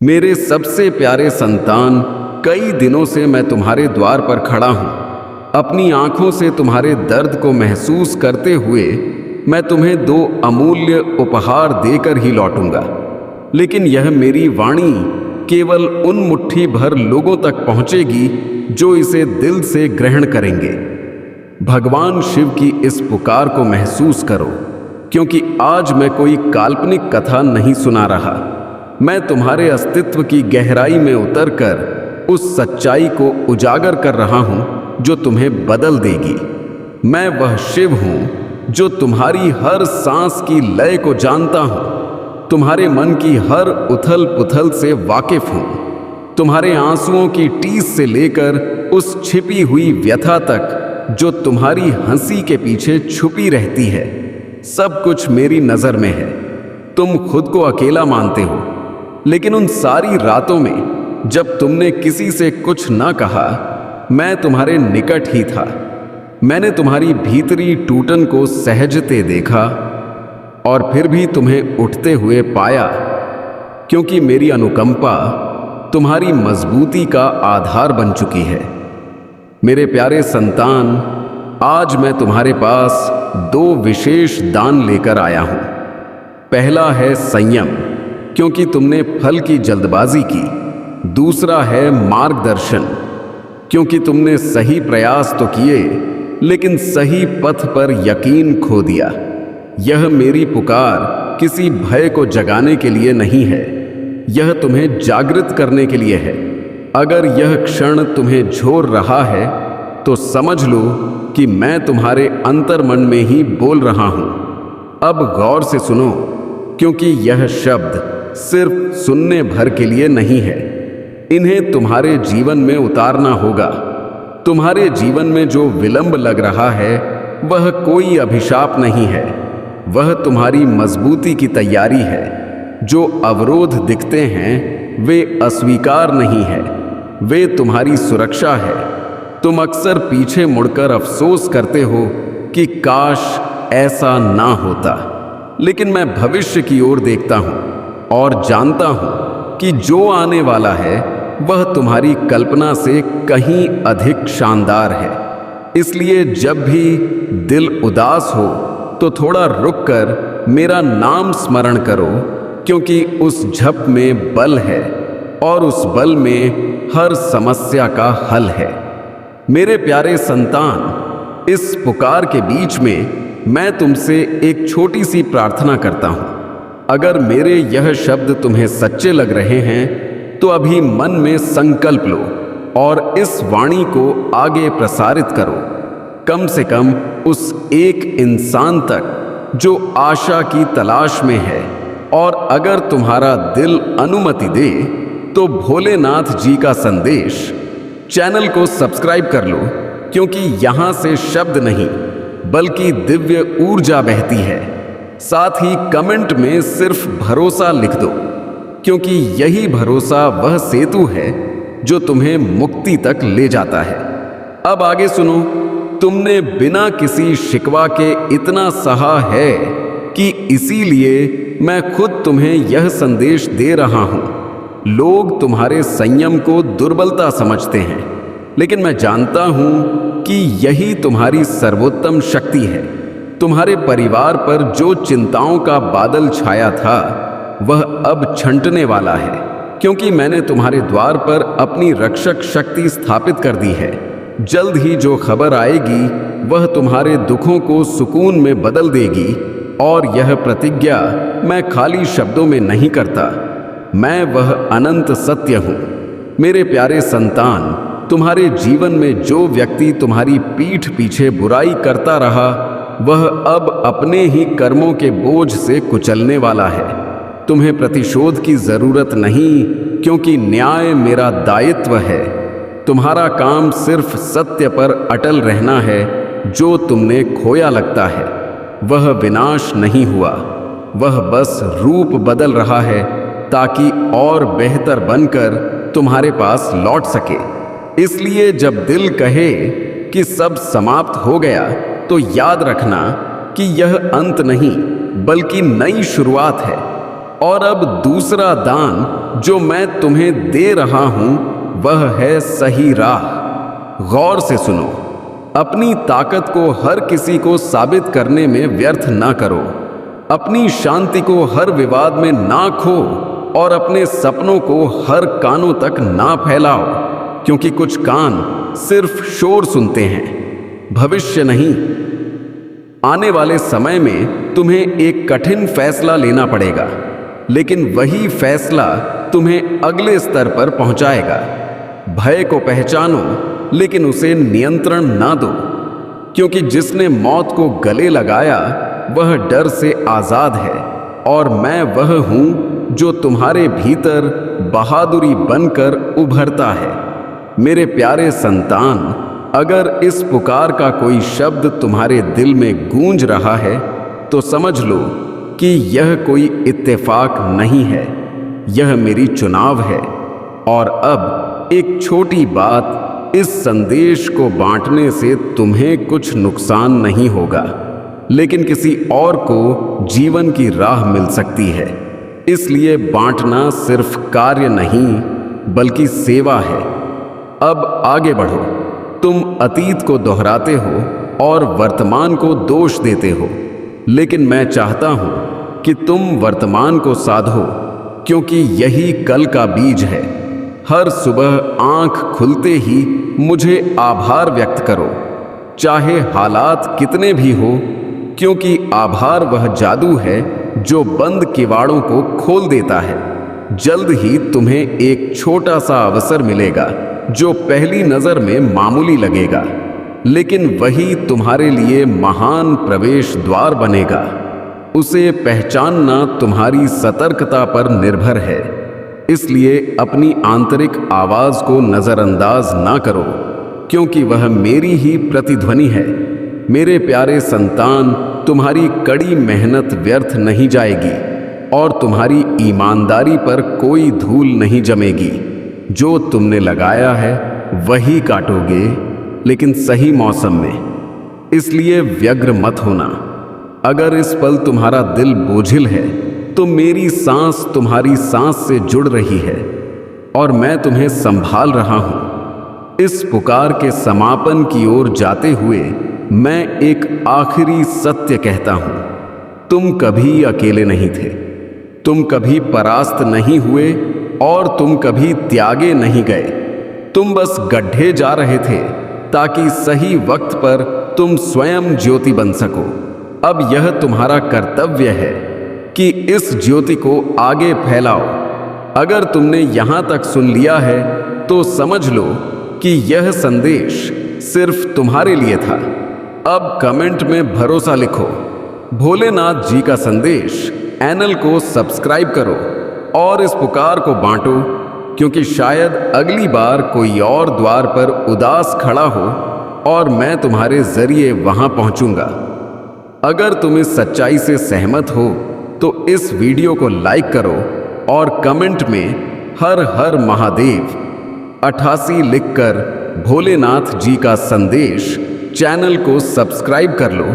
मेरे सबसे प्यारे संतान, कई दिनों से मैं तुम्हारे द्वार पर खड़ा हूं। अपनी आंखों से तुम्हारे दर्द को महसूस करते हुए मैं तुम्हें 2 अमूल्य उपहार देकर ही लौटूंगा। लेकिन यह मेरी वाणी केवल उन मुट्ठी भर लोगों तक पहुंचेगी जो इसे दिल से ग्रहण करेंगे। भगवान शिव की इस पुकार को महसूस करो, क्योंकि आज मैं कोई काल्पनिक कथा नहीं सुना रहा। मैं तुम्हारे अस्तित्व की गहराई में उतरकर उस सच्चाई को उजागर कर रहा हूं जो तुम्हें बदल देगी। मैं वह शिव हूं जो तुम्हारी हर सांस की लय को जानता हूं, तुम्हारे मन की हर उथल पुथल से वाकिफ हूं, तुम्हारे आंसुओं की टीस से लेकर उस छिपी हुई व्यथा तक जो तुम्हारी हंसी के पीछे छुपी रहती है। सब कुछ मेरी नजर में है। तुम खुद को अकेला मानते हो, लेकिन उन सारी रातों में जब तुमने किसी से कुछ ना कहा, मैं तुम्हारे निकट ही था। मैंने तुम्हारी भीतरी टूटन को सहजते देखा और फिर भी तुम्हें उठते हुए पाया, क्योंकि मेरी अनुकंपा तुम्हारी मजबूती का आधार बन चुकी है। मेरे प्यारे संतान, आज मैं तुम्हारे पास 2 विशेष दान लेकर आया हूं। पहला है संयम, क्योंकि तुमने फल की जल्दबाजी की। दूसरा है मार्गदर्शन, क्योंकि तुमने सही प्रयास तो किए, लेकिन सही पथ पर यकीन खो दिया। यह मेरी पुकार किसी भय को जगाने के लिए नहीं है, यह तुम्हें जागृत करने के लिए है। अगर यह क्षण तुम्हें झोर रहा है तो समझ लो कि मैं तुम्हारे अंतर्मन में ही बोल रहा हूं। अब गौर से सुनो, क्योंकि यह शब्द सिर्फ सुनने भर के लिए नहीं है। इन्हें तुम्हारे जीवन में उतारना होगा। तुम्हारे जीवन में जो विलंब लग रहा है वह कोई अभिशाप नहीं है, वह तुम्हारी मजबूती की तैयारी है। जो अवरोध दिखते हैं वे अस्वीकार नहीं है, वे तुम्हारी सुरक्षा है। तुम अक्सर पीछे मुड़कर अफसोस करते हो कि काश ऐसा ना होता, लेकिन मैं भविष्य की ओर देखता हूं और जानता हूं कि जो आने वाला है वह तुम्हारी कल्पना से कहीं अधिक शानदार है। इसलिए जब भी दिल उदास हो तो थोड़ा रुककर मेरा नाम स्मरण करो, क्योंकि उस झप में बल है और उस बल में हर समस्या का हल है। मेरे प्यारे संतान, इस पुकार के बीच में मैं तुमसे एक छोटी सी प्रार्थना करता हूं। अगर मेरे यह शब्द तुम्हें सच्चे लग रहे हैं तो अभी मन में संकल्प लो और इस वाणी को आगे प्रसारित करो, कम से कम उस एक इंसान तक जो आशा की तलाश में है। और अगर तुम्हारा दिल अनुमति दे तो भोलेनाथ जी का संदेश चैनल को सब्सक्राइब कर लो, क्योंकि यहां से शब्द नहीं बल्कि दिव्य ऊर्जा बहती है। साथ ही कमेंट में सिर्फ भरोसा लिख दो, क्योंकि यही भरोसा वह सेतु है जो तुम्हें मुक्ति तक ले जाता है। अब आगे सुनो। तुमने बिना किसी शिकवा के इतना सहा है कि इसीलिए मैं खुद तुम्हें यह संदेश दे रहा हूं। लोग तुम्हारे संयम को दुर्बलता समझते हैं, लेकिन मैं जानता हूं कि यही तुम्हारी सर्वोत्तम शक्ति है। तुम्हारे परिवार पर जो चिंताओं का बादल छाया था वह अब छंटने वाला है, क्योंकि मैंने तुम्हारे द्वार पर अपनी रक्षक शक्ति स्थापित कर दी है। जल्द ही जो खबर आएगी वह तुम्हारे दुखों को सुकून में बदल देगी। और यह प्रतिज्ञा मैं खाली शब्दों में नहीं करता, मैं वह अनंत सत्य हूं। मेरे प्यारे संतान, तुम्हारे जीवन में जो व्यक्ति तुम्हारी पीठ पीछे बुराई करता रहा वह अब अपने ही कर्मों के बोझ से कुचलने वाला है। तुम्हें प्रतिशोध की जरूरत नहीं, क्योंकि न्याय मेरा दायित्व है। तुम्हारा काम सिर्फ सत्य पर अटल रहना है। जो तुमने खोया लगता है वह विनाश नहीं हुआ, वह बस रूप बदल रहा है ताकि और बेहतर बनकर तुम्हारे पास लौट सके। इसलिए जब दिल कहे कि सब समाप्त हो गया तो याद रखना कि यह अंत नहीं बल्कि नई शुरुआत है। और अब दूसरा दान जो मैं तुम्हें दे रहा हूं वह है सही राह। गौर से सुनो। अपनी ताकत को हर किसी को साबित करने में व्यर्थ ना करो। अपनी शांति को हर विवाद में ना खो और अपने सपनों को हर कानों तक ना फैलाओ, क्योंकि कुछ कान सिर्फ शोर सुनते हैं, भविष्य नहीं। आने वाले समय में तुम्हें एक कठिन फैसला लेना पड़ेगा, लेकिन वही फैसला तुम्हें अगले स्तर पर पहुंचाएगा। भय को पहचानो, लेकिन उसे नियंत्रण ना दो, क्योंकि जिसने मौत को गले लगाया वह डर से आजाद है, और मैं वह हूं जो तुम्हारे भीतर बहादुरी बनकर उभरता है। मेरे प्यारे संतान, अगर इस पुकार का कोई शब्द तुम्हारे दिल में गूंज रहा है तो समझ लो कि यह कोई इत्तेफाक नहीं है, यह मेरी चुनाव है। और अब एक छोटी बात, इस संदेश को बांटने से तुम्हें कुछ नुकसान नहीं होगा, लेकिन किसी और को जीवन की राह मिल सकती है। इसलिए बांटना सिर्फ कार्य नहीं बल्कि सेवा है। अब आगे बढ़ो। तुम अतीत को दोहराते हो और वर्तमान को दोष देते हो, लेकिन मैं चाहता हूं कि तुम वर्तमान को साधो, क्योंकि यही कल का बीज है। हर सुबह आंख खुलते ही मुझे आभार व्यक्त करो, चाहे हालात कितने भी हो, क्योंकि आभार वह जादू है जो बंद किवाड़ों को खोल देता है। जल्द ही तुम्हें एक छोटा सा अवसर मिलेगा जो पहली नजर में मामूली लगेगा, लेकिन वही तुम्हारे लिए महान प्रवेश द्वार बनेगा। उसे पहचानना तुम्हारी सतर्कता पर निर्भर है। इसलिए अपनी आंतरिक आवाज को नजरअंदाज ना करो, क्योंकि वह मेरी ही प्रतिध्वनि है। मेरे प्यारे संतान, तुम्हारी कड़ी मेहनत व्यर्थ नहीं जाएगी और तुम्हारी ईमानदारी पर कोई धूल नहीं जमेगी। जो तुमने लगाया है वही काटोगे, लेकिन सही मौसम में। इसलिए व्यग्र मत होना। अगर इस पल तुम्हारा दिल बोझिल है तो मेरी सांस तुम्हारी सांस से जुड़ रही है और मैं तुम्हें संभाल रहा हूं। इस पुकार के समापन की ओर जाते हुए मैं एक आखिरी सत्य कहता हूं। तुम कभी अकेले नहीं थे, तुम कभी परास्त नहीं हुए और तुम कभी त्यागे नहीं गए। तुम बस गड्ढे जा रहे थे ताकि सही वक्त पर तुम स्वयं ज्योति बन सको। अब यह तुम्हारा कर्तव्य है कि इस ज्योति को आगे फैलाओ। अगर तुमने यहां तक सुन लिया है तो समझ लो कि यह संदेश सिर्फ तुम्हारे लिए था। अब कमेंट में भरोसा लिखो। भोलेनाथ जी का संदेश चैनल को सब्सक्राइब करो और इस पुकार को बांटो, क्योंकि शायद अगली बार कोई और द्वार पर उदास खड़ा हो और मैं तुम्हारे जरिए वहां पहुंचूंगा। अगर तुम इस सच्चाई से सहमत हो तो इस वीडियो को लाइक करो और कमेंट में हर हर महादेव 88 लिखकर भोलेनाथ जी का संदेश चैनल को सब्सक्राइब कर लो,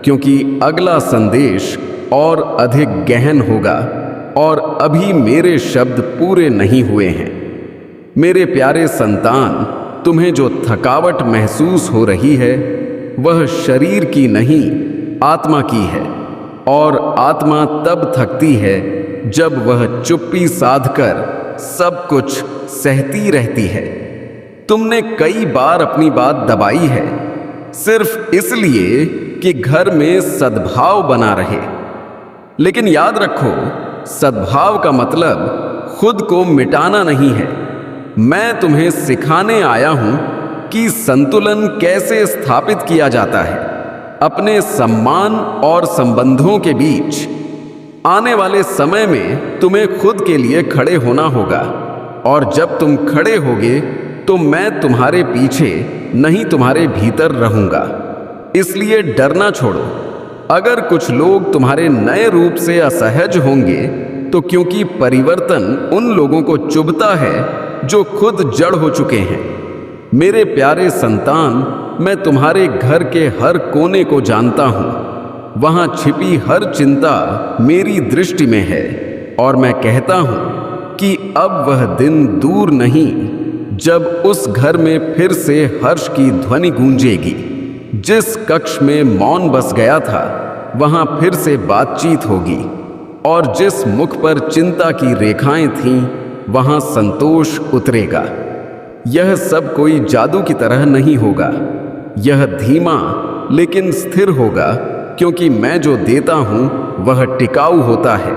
क्योंकि अगला संदेश और अधिक गहन होगा और अभी मेरे शब्द पूरे नहीं हुए हैं। मेरे प्यारे संतान, तुम्हें जो थकावट महसूस हो रही है वह शरीर की नहीं आत्मा की है, और आत्मा तब थकती है जब वह चुप्पी साधकर सब कुछ सहती रहती है। तुमने कई बार अपनी बात दबाई है सिर्फ इसलिए कि घर में सद्भाव बना रहे, लेकिन याद रखो, सद्भाव का मतलब खुद को मिटाना नहीं है। मैं तुम्हें सिखाने आया हूं कि संतुलन कैसे स्थापित किया जाता है अपने सम्मान और संबंधों के बीच। आने वाले समय में तुम्हें खुद के लिए खड़े होना होगा, और जब तुम खड़े होगे तो मैं तुम्हारे पीछे नहीं तुम्हारे भीतर रहूंगा। इसलिए डरना छोड़ो। अगर कुछ लोग तुम्हारे नए रूप से असहज होंगे तो क्योंकि परिवर्तन उन लोगों को चुभता है जो खुद जड़ हो चुके हैं। मेरे प्यारे संतान, मैं तुम्हारे घर के हर कोने को जानता हूं। वहां छिपी हर चिंता मेरी दृष्टि में है, और मैं कहता हूं कि कि अब वह दिन दूर नहीं जब उस घर में फिर से हर्ष की ध्वनि गूंजेगी। जिस कक्ष में मौन बस गया था वहां फिर से बातचीत होगी, और जिस मुख पर चिंता की रेखाएं थीं वहां संतोष उतरेगा। यह सब कोई जादू की तरह नहीं होगा, यह धीमा लेकिन स्थिर होगा, क्योंकि मैं जो देता हूं वह टिकाऊ होता है।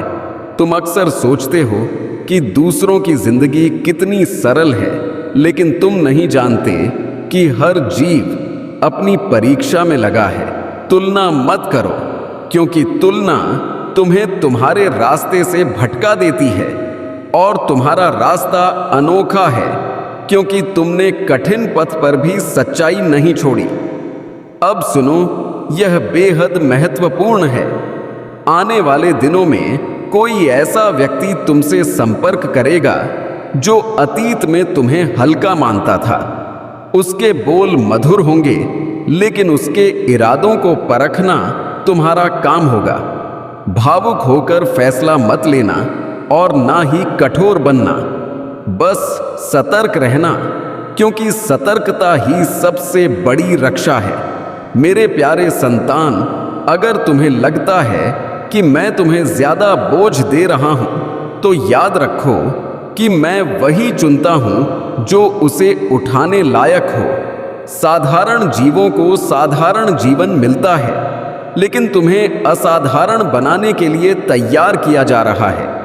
तुम अक्सर सोचते हो कि दूसरों की जिंदगी कितनी सरल है, लेकिन तुम नहीं जानते कि हर जीव अपनी परीक्षा में लगा है। तुलना मत करो, क्योंकि तुलना तुम्हें तुम्हारे रास्ते से भटका देती है, और तुम्हारा रास्ता अनोखा है क्योंकि तुमने कठिन पथ पर भी सच्चाई नहीं छोड़ी। अब सुनो, यह बेहद महत्वपूर्ण है। आने वाले दिनों में कोई ऐसा व्यक्ति तुमसे संपर्क करेगा जो अतीत में तुम्हें हल्का मानता था। उसके बोल मधुर होंगे, लेकिन उसके इरादों को परखना तुम्हारा काम होगा। भावुक होकर फैसला मत लेना और ना ही कठोर बनना, बस सतर्क रहना, क्योंकि सतर्कता ही सबसे बड़ी रक्षा है। मेरे प्यारे संतान, अगर तुम्हें लगता है कि मैं तुम्हें ज्यादा बोझ दे रहा हूं, तो याद रखो कि मैं वही चुनता हूं जो उसे उठाने लायक हो। साधारण जीवों को साधारण जीवन मिलता है, लेकिन तुम्हें असाधारण बनाने के लिए तैयार किया जा रहा है।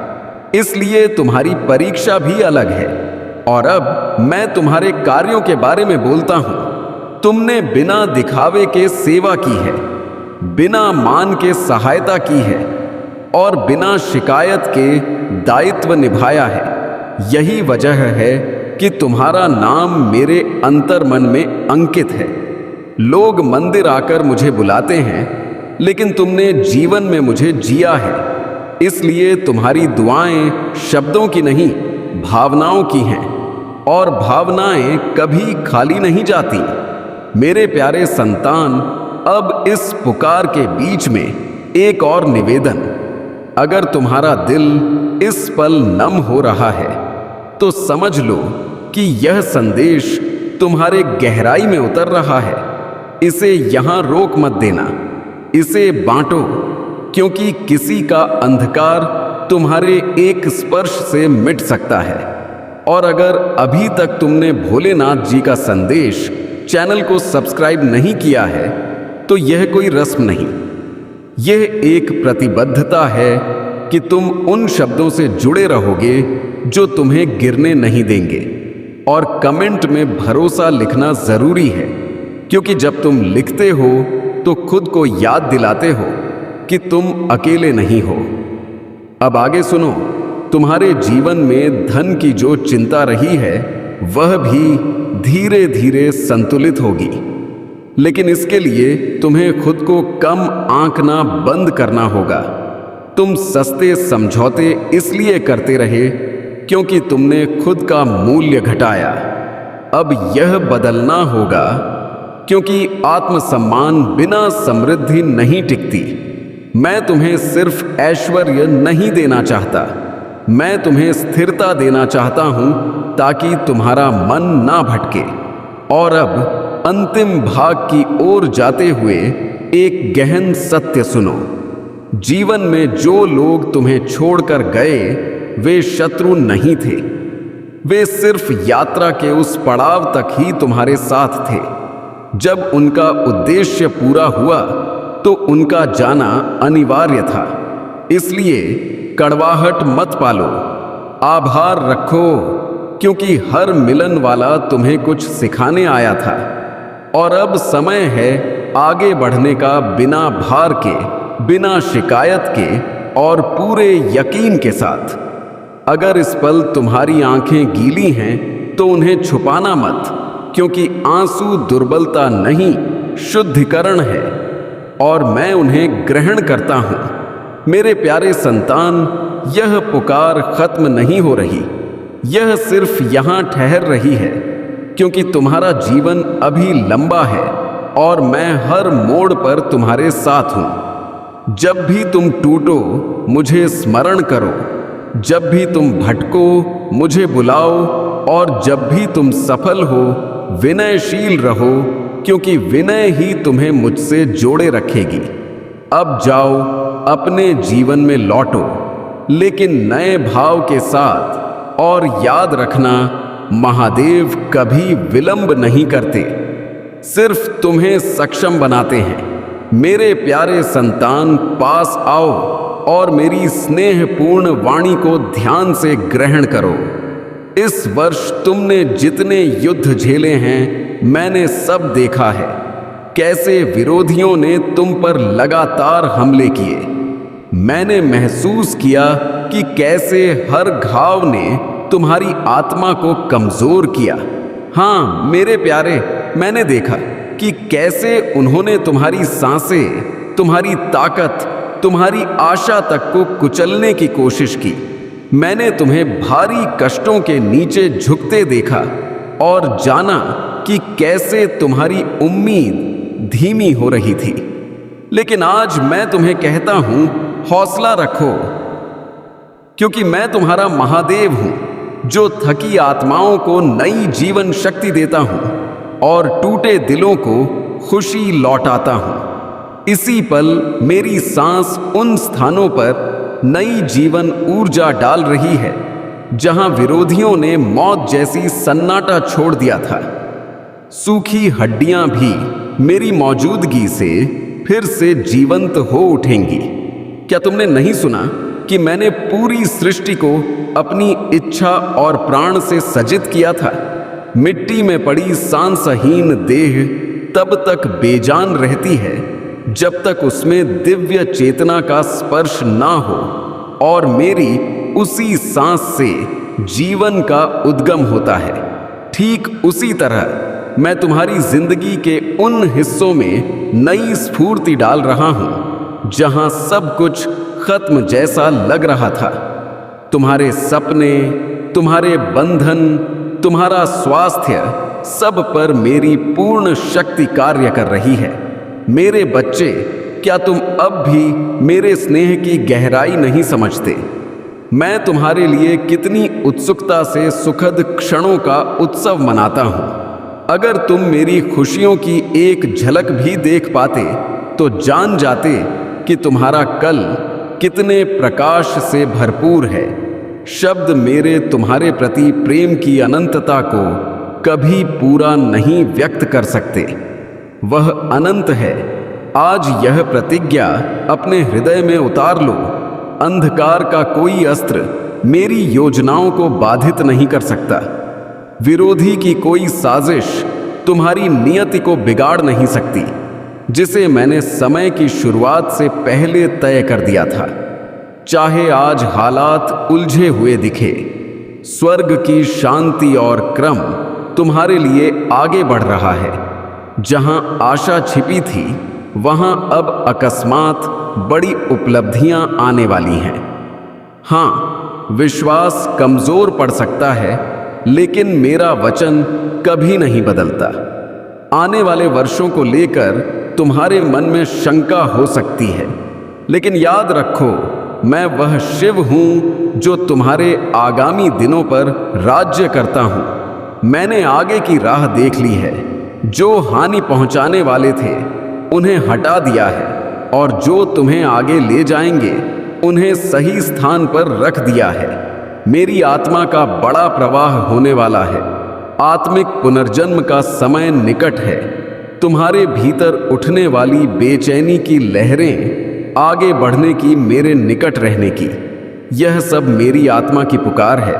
इसलिए तुम्हारी परीक्षा भी अलग है। और अब मैं तुम्हारे कार्यों के बारे में बोलता हूं। तुमने बिना दिखावे के सेवा की है, बिना मान के सहायता की है, और बिना शिकायत के दायित्व निभाया है। यही वजह है कि तुम्हारा नाम मेरे अंतर्मन में अंकित है। लोग मंदिर आकर मुझे बुलाते हैं, लेकिन तुमने जीवन में मुझे जिया है। इसलिए तुम्हारी दुआएं शब्दों की नहीं, भावनाओं की हैं, और भावनाएं कभी खाली नहीं जाती। मेरे प्यारे संतान, अब इस पुकार के बीच में एक और निवेदन। अगर तुम्हारा दिल इस पल नम हो रहा है, तो समझ लो कि यह संदेश तुम्हारे गहराई में उतर रहा है। इसे यहां रोक मत देना, इसे बांटो, क्योंकि किसी का अंधकार तुम्हारे एक स्पर्श से मिट सकता है। और अगर अभी तक तुमने भोलेनाथ जी का संदेश चैनल को सब्सक्राइब नहीं किया है, तो यह कोई रस्म नहीं, यह एक प्रतिबद्धता है कि तुम उन शब्दों से जुड़े रहोगे जो तुम्हें गिरने नहीं देंगे। और कमेंट में भरोसा लिखना जरूरी है, क्योंकि जब तुम लिखते हो तो खुद को याद दिलाते हो कि तुम अकेले नहीं हो। अब आगे सुनो। तुम्हारे जीवन में धन की जो चिंता रही है वह भी धीरे धीरे संतुलित होगी, लेकिन इसके लिए तुम्हें खुद को कम आंकना बंद करना होगा। तुम सस्ते समझौते इसलिए करते रहे क्योंकि तुमने खुद का मूल्य घटाया। अब यह बदलना होगा, क्योंकि आत्मसम्मान बिना समृद्धि नहीं टिकती। मैं तुम्हें सिर्फ ऐश्वर्य नहीं देना चाहता, मैं तुम्हें स्थिरता देना चाहता हूं, ताकि तुम्हारा मन ना भटके। और अब अंतिम भाग की ओर जाते हुए एक गहन सत्य सुनो। जीवन में जो लोग तुम्हें छोड़कर गए वे शत्रु नहीं थे, वे सिर्फ यात्रा के उस पड़ाव तक ही तुम्हारे साथ थे। जब उनका उद्देश्य पूरा हुआ तो उनका जाना अनिवार्य था। इसलिए कड़वाहट मत पालो, आभार रखो, क्योंकि हर मिलन वाला तुम्हें कुछ सिखाने आया था। और अब समय है आगे बढ़ने का, बिना भार के, बिना शिकायत के और पूरे यकीन के साथ। अगर इस पल तुम्हारी आंखें गीली हैं तो उन्हें छुपाना मत, क्योंकि आंसू दुर्बलता नहीं, शुद्धिकरण है, और मैं उन्हें ग्रहण करता हूं। मेरे प्यारे संतान, यह पुकार खत्म नहीं हो रही, यह सिर्फ यहां ठहर रही है, क्योंकि तुम्हारा जीवन अभी लंबा है और मैं हर मोड़ पर तुम्हारे साथ हूं। जब भी तुम टूटो मुझे स्मरण करो, जब भी तुम भटको मुझे बुलाओ, और जब भी तुम सफल हो विनयशील रहो, क्योंकि विनय ही तुम्हें मुझसे जोड़े रखेगी। अब जाओ, अपने जीवन में लौटो, लेकिन नए भाव के साथ। और याद रखना, महादेव कभी विलंब नहीं करते, सिर्फ तुम्हें सक्षम बनाते हैं। मेरे प्यारे संतान, पास आओ और मेरी स्नेहपूर्ण वाणी को ध्यान से ग्रहण करो। इस वर्ष तुमने जितने युद्ध झेले हैं, मैंने सब देखा है। कैसे विरोधियों ने तुम पर लगातार हमले किए। मैंने महसूस किया कि कैसे हर घाव ने तुम्हारी आत्मा को कमजोर किया। हाँ मेरे प्यारे, मैंने देखा कि कैसे उन्होंने तुम्हारी सांसें, तुम्हारी ताकत, तुम्हारी आशा तक को कुचलने की कोशिश की। मैंने तुम्हें भारी कष्टों के नीचे झुकते देखा और जाना कि कैसे तुम्हारी उम्मीद धीमी हो रही थी। लेकिन आज मैं तुम्हें कहता हूं, हौसला रखो, क्योंकि मैं तुम्हारा महादेव हूं, जो थकी आत्माओं को नई जीवन शक्ति देता हूं और टूटे दिलों को खुशी लौटाता हूं। इसी पल मेरी सांस उन स्थानों पर नई जीवन ऊर्जा डाल रही है जहां विरोधियों ने मौत जैसी सन्नाटा छोड़ दिया था। सूखी हड्डियां भी मेरी मौजूदगी से फिर से जीवंत हो उठेंगी। क्या तुमने नहीं सुना कि मैंने पूरी सृष्टि को अपनी इच्छा और प्राण से सजित किया था? मिट्टी में पड़ी सांसहीन देह तब तक बेजान रहती है जब तक उसमें दिव्य चेतना का स्पर्श ना हो, और मेरी उसी सांस से जीवन का उद्गम होता है। ठीक उसी तरह मैं तुम्हारी जिंदगी के उन हिस्सों में नई स्फूर्ति डाल रहा हूं जहां सब कुछ खत्म जैसा लग रहा था। तुम्हारे सपने, तुम्हारे बंधन, तुम्हारा स्वास्थ्य, सब पर मेरी पूर्ण शक्ति कार्य कर रही है। मेरे बच्चे, क्या तुम अब भी मेरे स्नेह की गहराई नहीं समझते? मैं तुम्हारे लिए कितनी उत्सुकता से सुखद क्षणों का उत्सव मनाता हूं। अगर तुम मेरी खुशियों की एक झलक भी देख पाते तो जान जाते कि तुम्हारा कल कितने प्रकाश से भरपूर है। शब्द मेरे तुम्हारे प्रति प्रेम की अनंतता को कभी पूरा नहीं व्यक्त कर सकते। वह अनंत है। आज यह प्रतिज्ञा अपने हृदय में उतार लो। अंधकार का कोई अस्त्र मेरी योजनाओं को बाधित नहीं कर सकता। विरोधी की कोई साजिश तुम्हारी नियति को बिगाड़ नहीं सकती, जिसे मैंने समय की शुरुआत से पहले तय कर दिया था। चाहे आज हालात उलझे हुए दिखे, स्वर्ग की शांति और क्रम तुम्हारे लिए आगे बढ़ रहा है। जहां आशा छिपी थी, वहां अब अकस्मात बड़ी उपलब्धियां आने वाली हैं। हाँ, विश्वास कमजोर पड़ सकता है, लेकिन मेरा वचन कभी नहीं बदलता। आने वाले वर्षों को लेकर तुम्हारे मन में शंका हो सकती है, लेकिन याद रखो, मैं वह शिव हूं जो तुम्हारे आगामी दिनों पर राज्य करता हूं। मैंने आगे की राह देख ली है। जो हानि पहुंचाने वाले थे उन्हें हटा दिया है, और जो तुम्हें आगे ले जाएंगे उन्हें सही स्थान पर रख दिया है। मेरी आत्मा का बड़ा प्रवाह होने वाला है। आत्मिक पुनर्जन्म का समय निकट है। तुम्हारे भीतर उठने वाली बेचैनी की लहरें आगे बढ़ने की, मेरे निकट रहने की, यह सब मेरी आत्मा की पुकार है।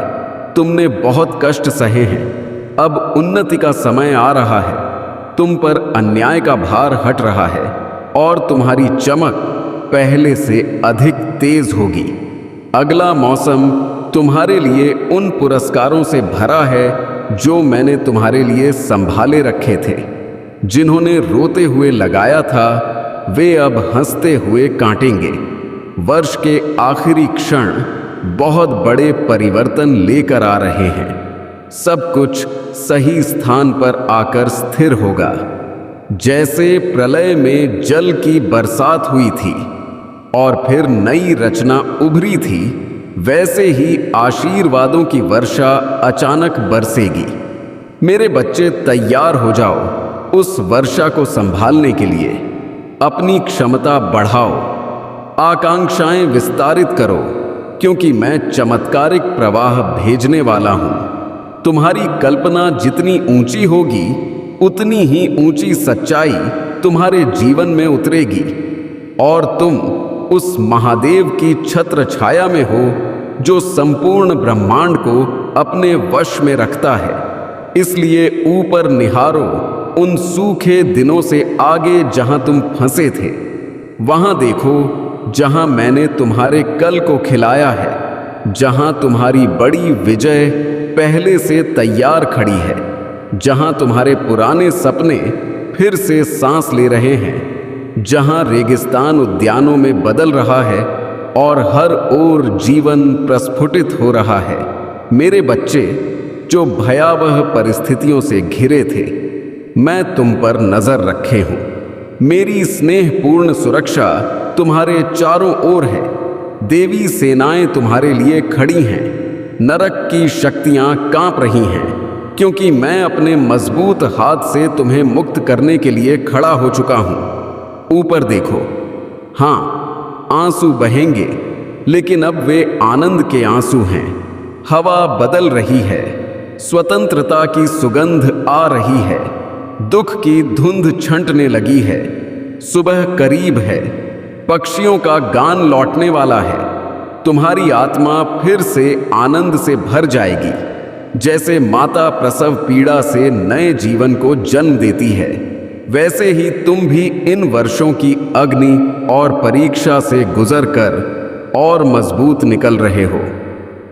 तुमने बहुत कष्ट सहे हैं, अब उन्नति का समय आ रहा है। तुम पर अन्याय का भार हट रहा है और तुम्हारी चमक पहले से अधिक तेज होगी। अगला मौसम तुम्हारे लिए उन पुरस्कारों से भरा है जो मैंने तुम्हारे लिए संभाले रखे थे। जिन्होंने रोते हुए लगाया था, वे अब हंसते हुए काटेंगे। वर्ष के आखिरी क्षण बहुत बड़े परिवर्तन लेकर आ रहे हैं। सब कुछ सही स्थान पर आकर स्थिर होगा। जैसे प्रलय में जल की बरसात हुई थी और फिर नई रचना उभरी थी, वैसे ही आशीर्वादों की वर्षा अचानक बरसेगी। मेरे बच्चे, तैयार हो जाओ उस वर्षा को संभालने के लिए। अपनी क्षमता बढ़ाओ, आकांक्षाएं विस्तारित करो, क्योंकि मैं चमत्कारिक प्रवाह भेजने वाला हूं। तुम्हारी कल्पना जितनी ऊंची होगी, उतनी ही ऊंची सच्चाई तुम्हारे जीवन में उतरेगी और तुम उस महादेव की छत्र छाया में हो जो संपूर्ण ब्रह्मांड को अपने वश में रखता है। इसलिए ऊपर निहारो उन सूखे दिनों से आगे जहां तुम फंसे थे। वहां देखो जहां मैंने तुम्हारे कल को खिलाया है, जहां तुम्हारी बड़ी विजय पहले से तैयार खड़ी है, जहां तुम्हारे पुराने सपने फिर से सांस ले रहे हैं, जहां रेगिस्तान उद्यानों में बदल रहा है और हर ओर जीवन प्रस्फुटित हो रहा है। मेरे बच्चे जो भयावह परिस्थितियों से घिरे थे, मैं तुम पर नजर रखे हूं। मेरी स्नेहपूर्ण सुरक्षा तुम्हारे चारों ओर है। देवी सेनाएं तुम्हारे लिए खड़ी हैं। नरक की शक्तियां कांप रही हैं, क्योंकि मैं अपने मजबूत हाथ से तुम्हें मुक्त करने के लिए खड़ा हो चुका हूं। ऊपर देखो, हां, आंसू बहेंगे, लेकिन अब वे आनंद के आंसू हैं। हवा बदल रही है, स्वतंत्रता की सुगंध आ रही है, दुख की धुंध छंटने लगी है। सुबह करीब है, पक्षियों का गान लौटने वाला है। तुम्हारी आत्मा फिर से आनंद से भर जाएगी, जैसे माता प्रसव पीड़ा से नए जीवन को जन्म देती है। वैसे ही तुम भी इन वर्षों की अग्नि और परीक्षा से गुजरकर और मजबूत निकल रहे हो।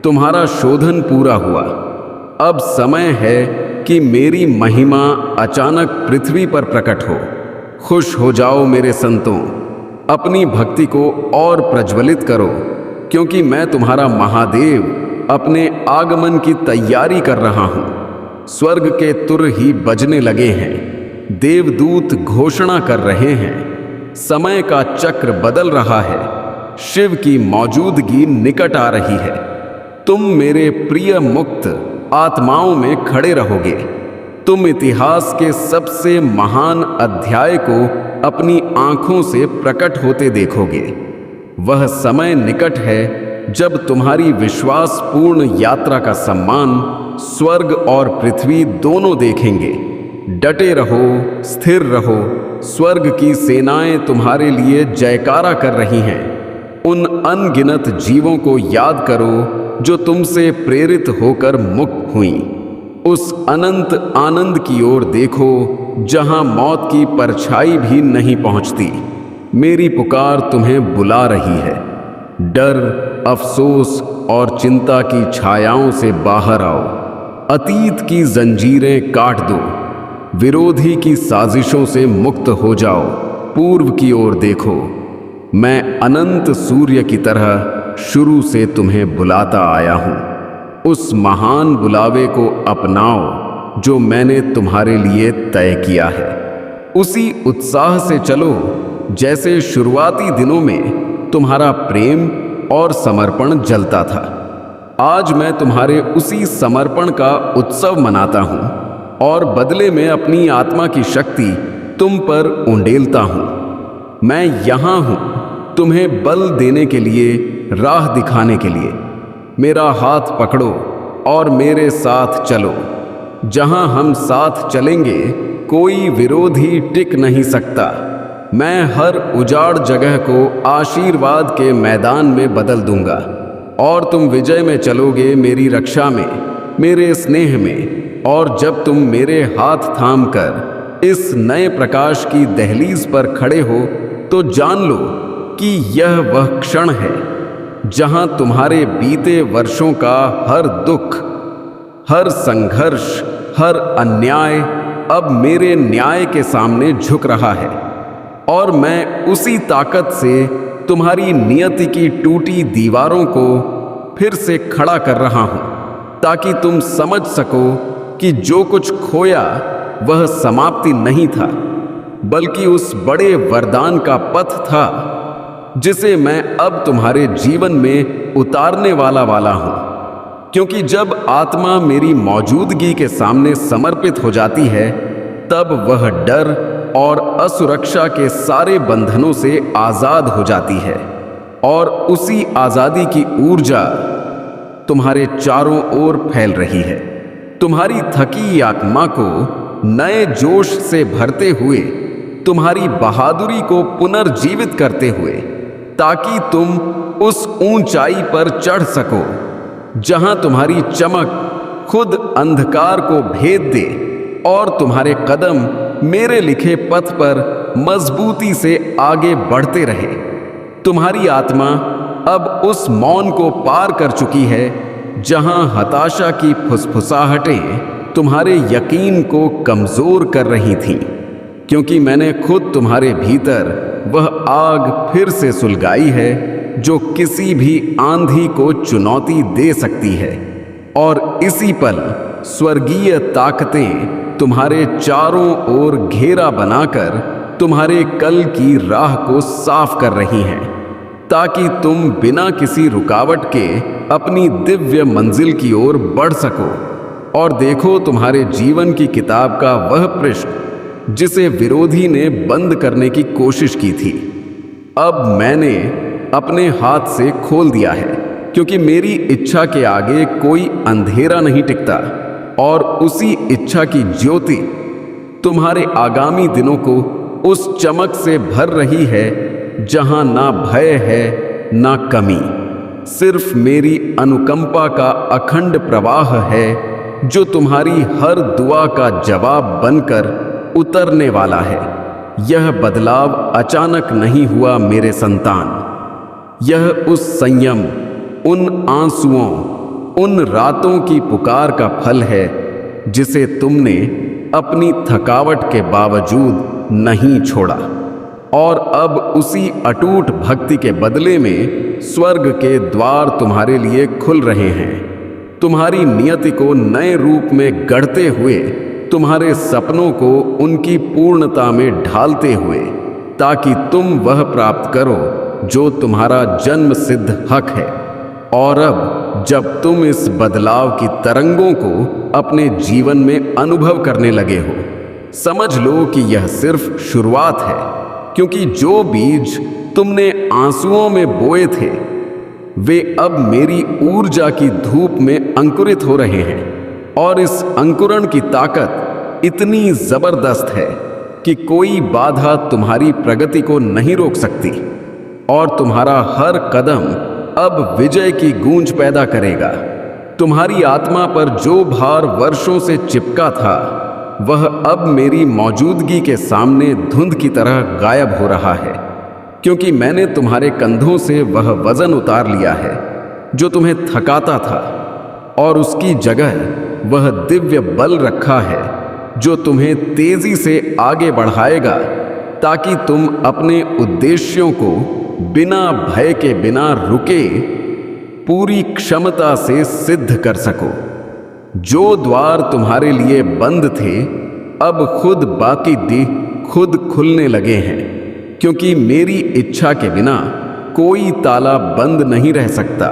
तुम्हारा शोधन पूरा हुआ। अब समय है कि मेरी महिमा अचानक पृथ्वी पर प्रकट हो। खुश हो जाओ मेरे संतों, अपनी भक्ति को और प्रज्वलित करो, क्योंकि मैं तुम्हारा महादेव अपने आगमन की तैयारी कर रहा हूं। स्वर्ग के तुर ही बजने लगे हैं, देवदूत घोषणा कर रहे हैं। समय का चक्र बदल रहा है, शिव की मौजूदगी निकट आ रही है। तुम मेरे प्रिय मुक्त आत्माओं में खड़े रहोगे। तुम इतिहास के सबसे महान अध्याय को अपनी आंखों से प्रकट होते देखोगे। वह समय निकट है जब तुम्हारी विश्वासपूर्ण यात्रा का सम्मान स्वर्ग और पृथ्वी दोनों देखेंगे। डटे रहो, स्थिर रहो। स्वर्ग की सेनाएं तुम्हारे लिए जयकारा कर रही हैं। उन अनगिनत जीवों को याद करो जो तुमसे प्रेरित होकर मुक्त हुईं। उस अनंत आनंद की ओर देखो जहां मौत की परछाई भी नहीं पहुंचती। मेरी पुकार तुम्हें बुला रही है। डर, अफसोस और चिंता की छायाओं से बाहर आओ। अतीत की जंजीरें काट दो। विरोधी की साजिशों से मुक्त हो जाओ। पूर्व की ओर देखो। मैं अनंत सूर्य की तरह शुरू से तुम्हें बुलाता आया हूं। उस महान बुलावे को अपनाओ जो मैंने तुम्हारे लिए तय किया है। उसी उत्साह से चलो जैसे शुरुआती दिनों में तुम्हारा प्रेम और समर्पण जलता था। आज मैं तुम्हारे उसी समर्पण का उत्सव मनाता हूं और बदले में अपनी आत्मा की शक्ति तुम पर उंडेलता हूं। मैं यहां हूं तुम्हें बल देने के लिए, राह दिखाने के लिए। मेरा हाथ पकड़ो और मेरे साथ चलो। जहां हम साथ चलेंगे कोई विरोधी टिक नहीं सकता। मैं हर उजाड़ जगह को आशीर्वाद के मैदान में बदल दूंगा और तुम विजय में चलोगे, मेरी रक्षा में, मेरे स्नेह में। और जब तुम मेरे हाथ थामकर इस नए प्रकाश की दहलीज पर खड़े हो तो जान लो कि यह वह क्षण है जहां तुम्हारे बीते वर्षों का हर दुख, हर संघर्ष, हर अन्याय अब मेरे न्याय के सामने झुक रहा है। और मैं उसी ताकत से तुम्हारी नियति की टूटी दीवारों को फिर से खड़ा कर रहा हूं, ताकि तुम समझ सको कि जो कुछ खोया वह समाप्ति नहीं था, बल्कि उस बड़े वरदान का पथ था जिसे मैं अब तुम्हारे जीवन में उतारने वाला हूं। क्योंकि जब आत्मा मेरी मौजूदगी के सामने समर्पित हो जाती है, तब वह डर और असुरक्षा के सारे बंधनों से आजाद हो जाती है, और उसी आजादी की ऊर्जा तुम्हारे चारों ओर फैल रही है, तुम्हारी थकी आत्मा को नए जोश से भरते हुए, तुम्हारी बहादुरी को पुनर्जीवित करते हुए, ताकि तुम उस ऊंचाई पर चढ़ सको जहां तुम्हारी चमक खुद अंधकार को भेद दे और तुम्हारे कदम मेरे लिखे पथ पर मजबूती से आगे बढ़ते रहे। तुम्हारी आत्मा अब उस मौन को पार कर चुकी है जहां हताशा की फुसफुसाहटें तुम्हारे यकीन को कमजोर कर रही थीं, क्योंकि मैंने खुद तुम्हारे भीतर वह आग फिर से सुलगाई है जो किसी भी आंधी को चुनौती दे सकती है, और इसी पल स्वर्गीय ताकतें तुम्हारे चारों ओर घेरा बनाकर तुम्हारे कल की राह को साफ कर रही हैं, ताकि तुम बिना किसी रुकावट के अपनी दिव्य मंजिल की ओर बढ़ सको। और देखो, तुम्हारे जीवन की किताब का वह पृष्ठ जिसे विरोधी ने बंद करने की कोशिश की थी, अब मैंने अपने हाथ से खोल दिया है, क्योंकि मेरी इच्छा के आगे कोई अंधेरा नहीं टिकता, और उसी इच्छा की ज्योति तुम्हारे आगामी दिनों को उस चमक से भर रही है जहां ना भय है ना कमी, सिर्फ मेरी अनुकंपा का अखंड प्रवाह है जो तुम्हारी हर दुआ का जवाब बनकर उतरने वाला है। यह बदलाव अचानक नहीं हुआ मेरे संतान, यह उस संयम, उन आंसुओं, उन रातों की पुकार का फल है जिसे तुमने अपनी थकावट के बावजूद नहीं छोड़ा। और अब उसी अटूट भक्ति के बदले में स्वर्ग के द्वार तुम्हारे लिए खुल रहे हैं, तुम्हारी नियति को नए रूप में गढ़ते हुए, तुम्हारे सपनों को उनकी पूर्णता में ढालते हुए, ताकि तुम वह प्राप्त करो जो तुम्हारा जन्म सिद्ध हक है। और अब जब तुम इस बदलाव की तरंगों को अपने जीवन में अनुभव करने लगे हो, समझ लो कि यह सिर्फ शुरुआत है, क्योंकि जो बीज तुमने आंसुओं में बोए थे वे अब मेरी ऊर्जा की धूप में अंकुरित हो रहे हैं, और इस अंकुरण की ताकत इतनी जबरदस्त है कि कोई बाधा तुम्हारी प्रगति को नहीं रोक सकती, और तुम्हारा हर कदम अब विजय की गूंज पैदा करेगा। तुम्हारी आत्मा पर जो भार वर्षों से चिपका था, वह अब मेरी मौजूदगी के सामने धुंध की तरह गायब हो रहा है, क्योंकि मैंने तुम्हारे कंधों से वह वजन उतार लिया है जो तुम्हें थकाता था, और उसकी जगह वह दिव्य बल रखा है जो तुम्हें तेजी से आगे बढ़ाएगा, ताकि तुम अपने उद्देश्यों को बिना भय के, बिना रुके, पूरी क्षमता से सिद्ध कर सको। जो द्वार तुम्हारे लिए बंद थे अब खुद बाकायदे खुद खुलने लगे हैं, क्योंकि मेरी इच्छा के बिना कोई ताला बंद नहीं रह सकता,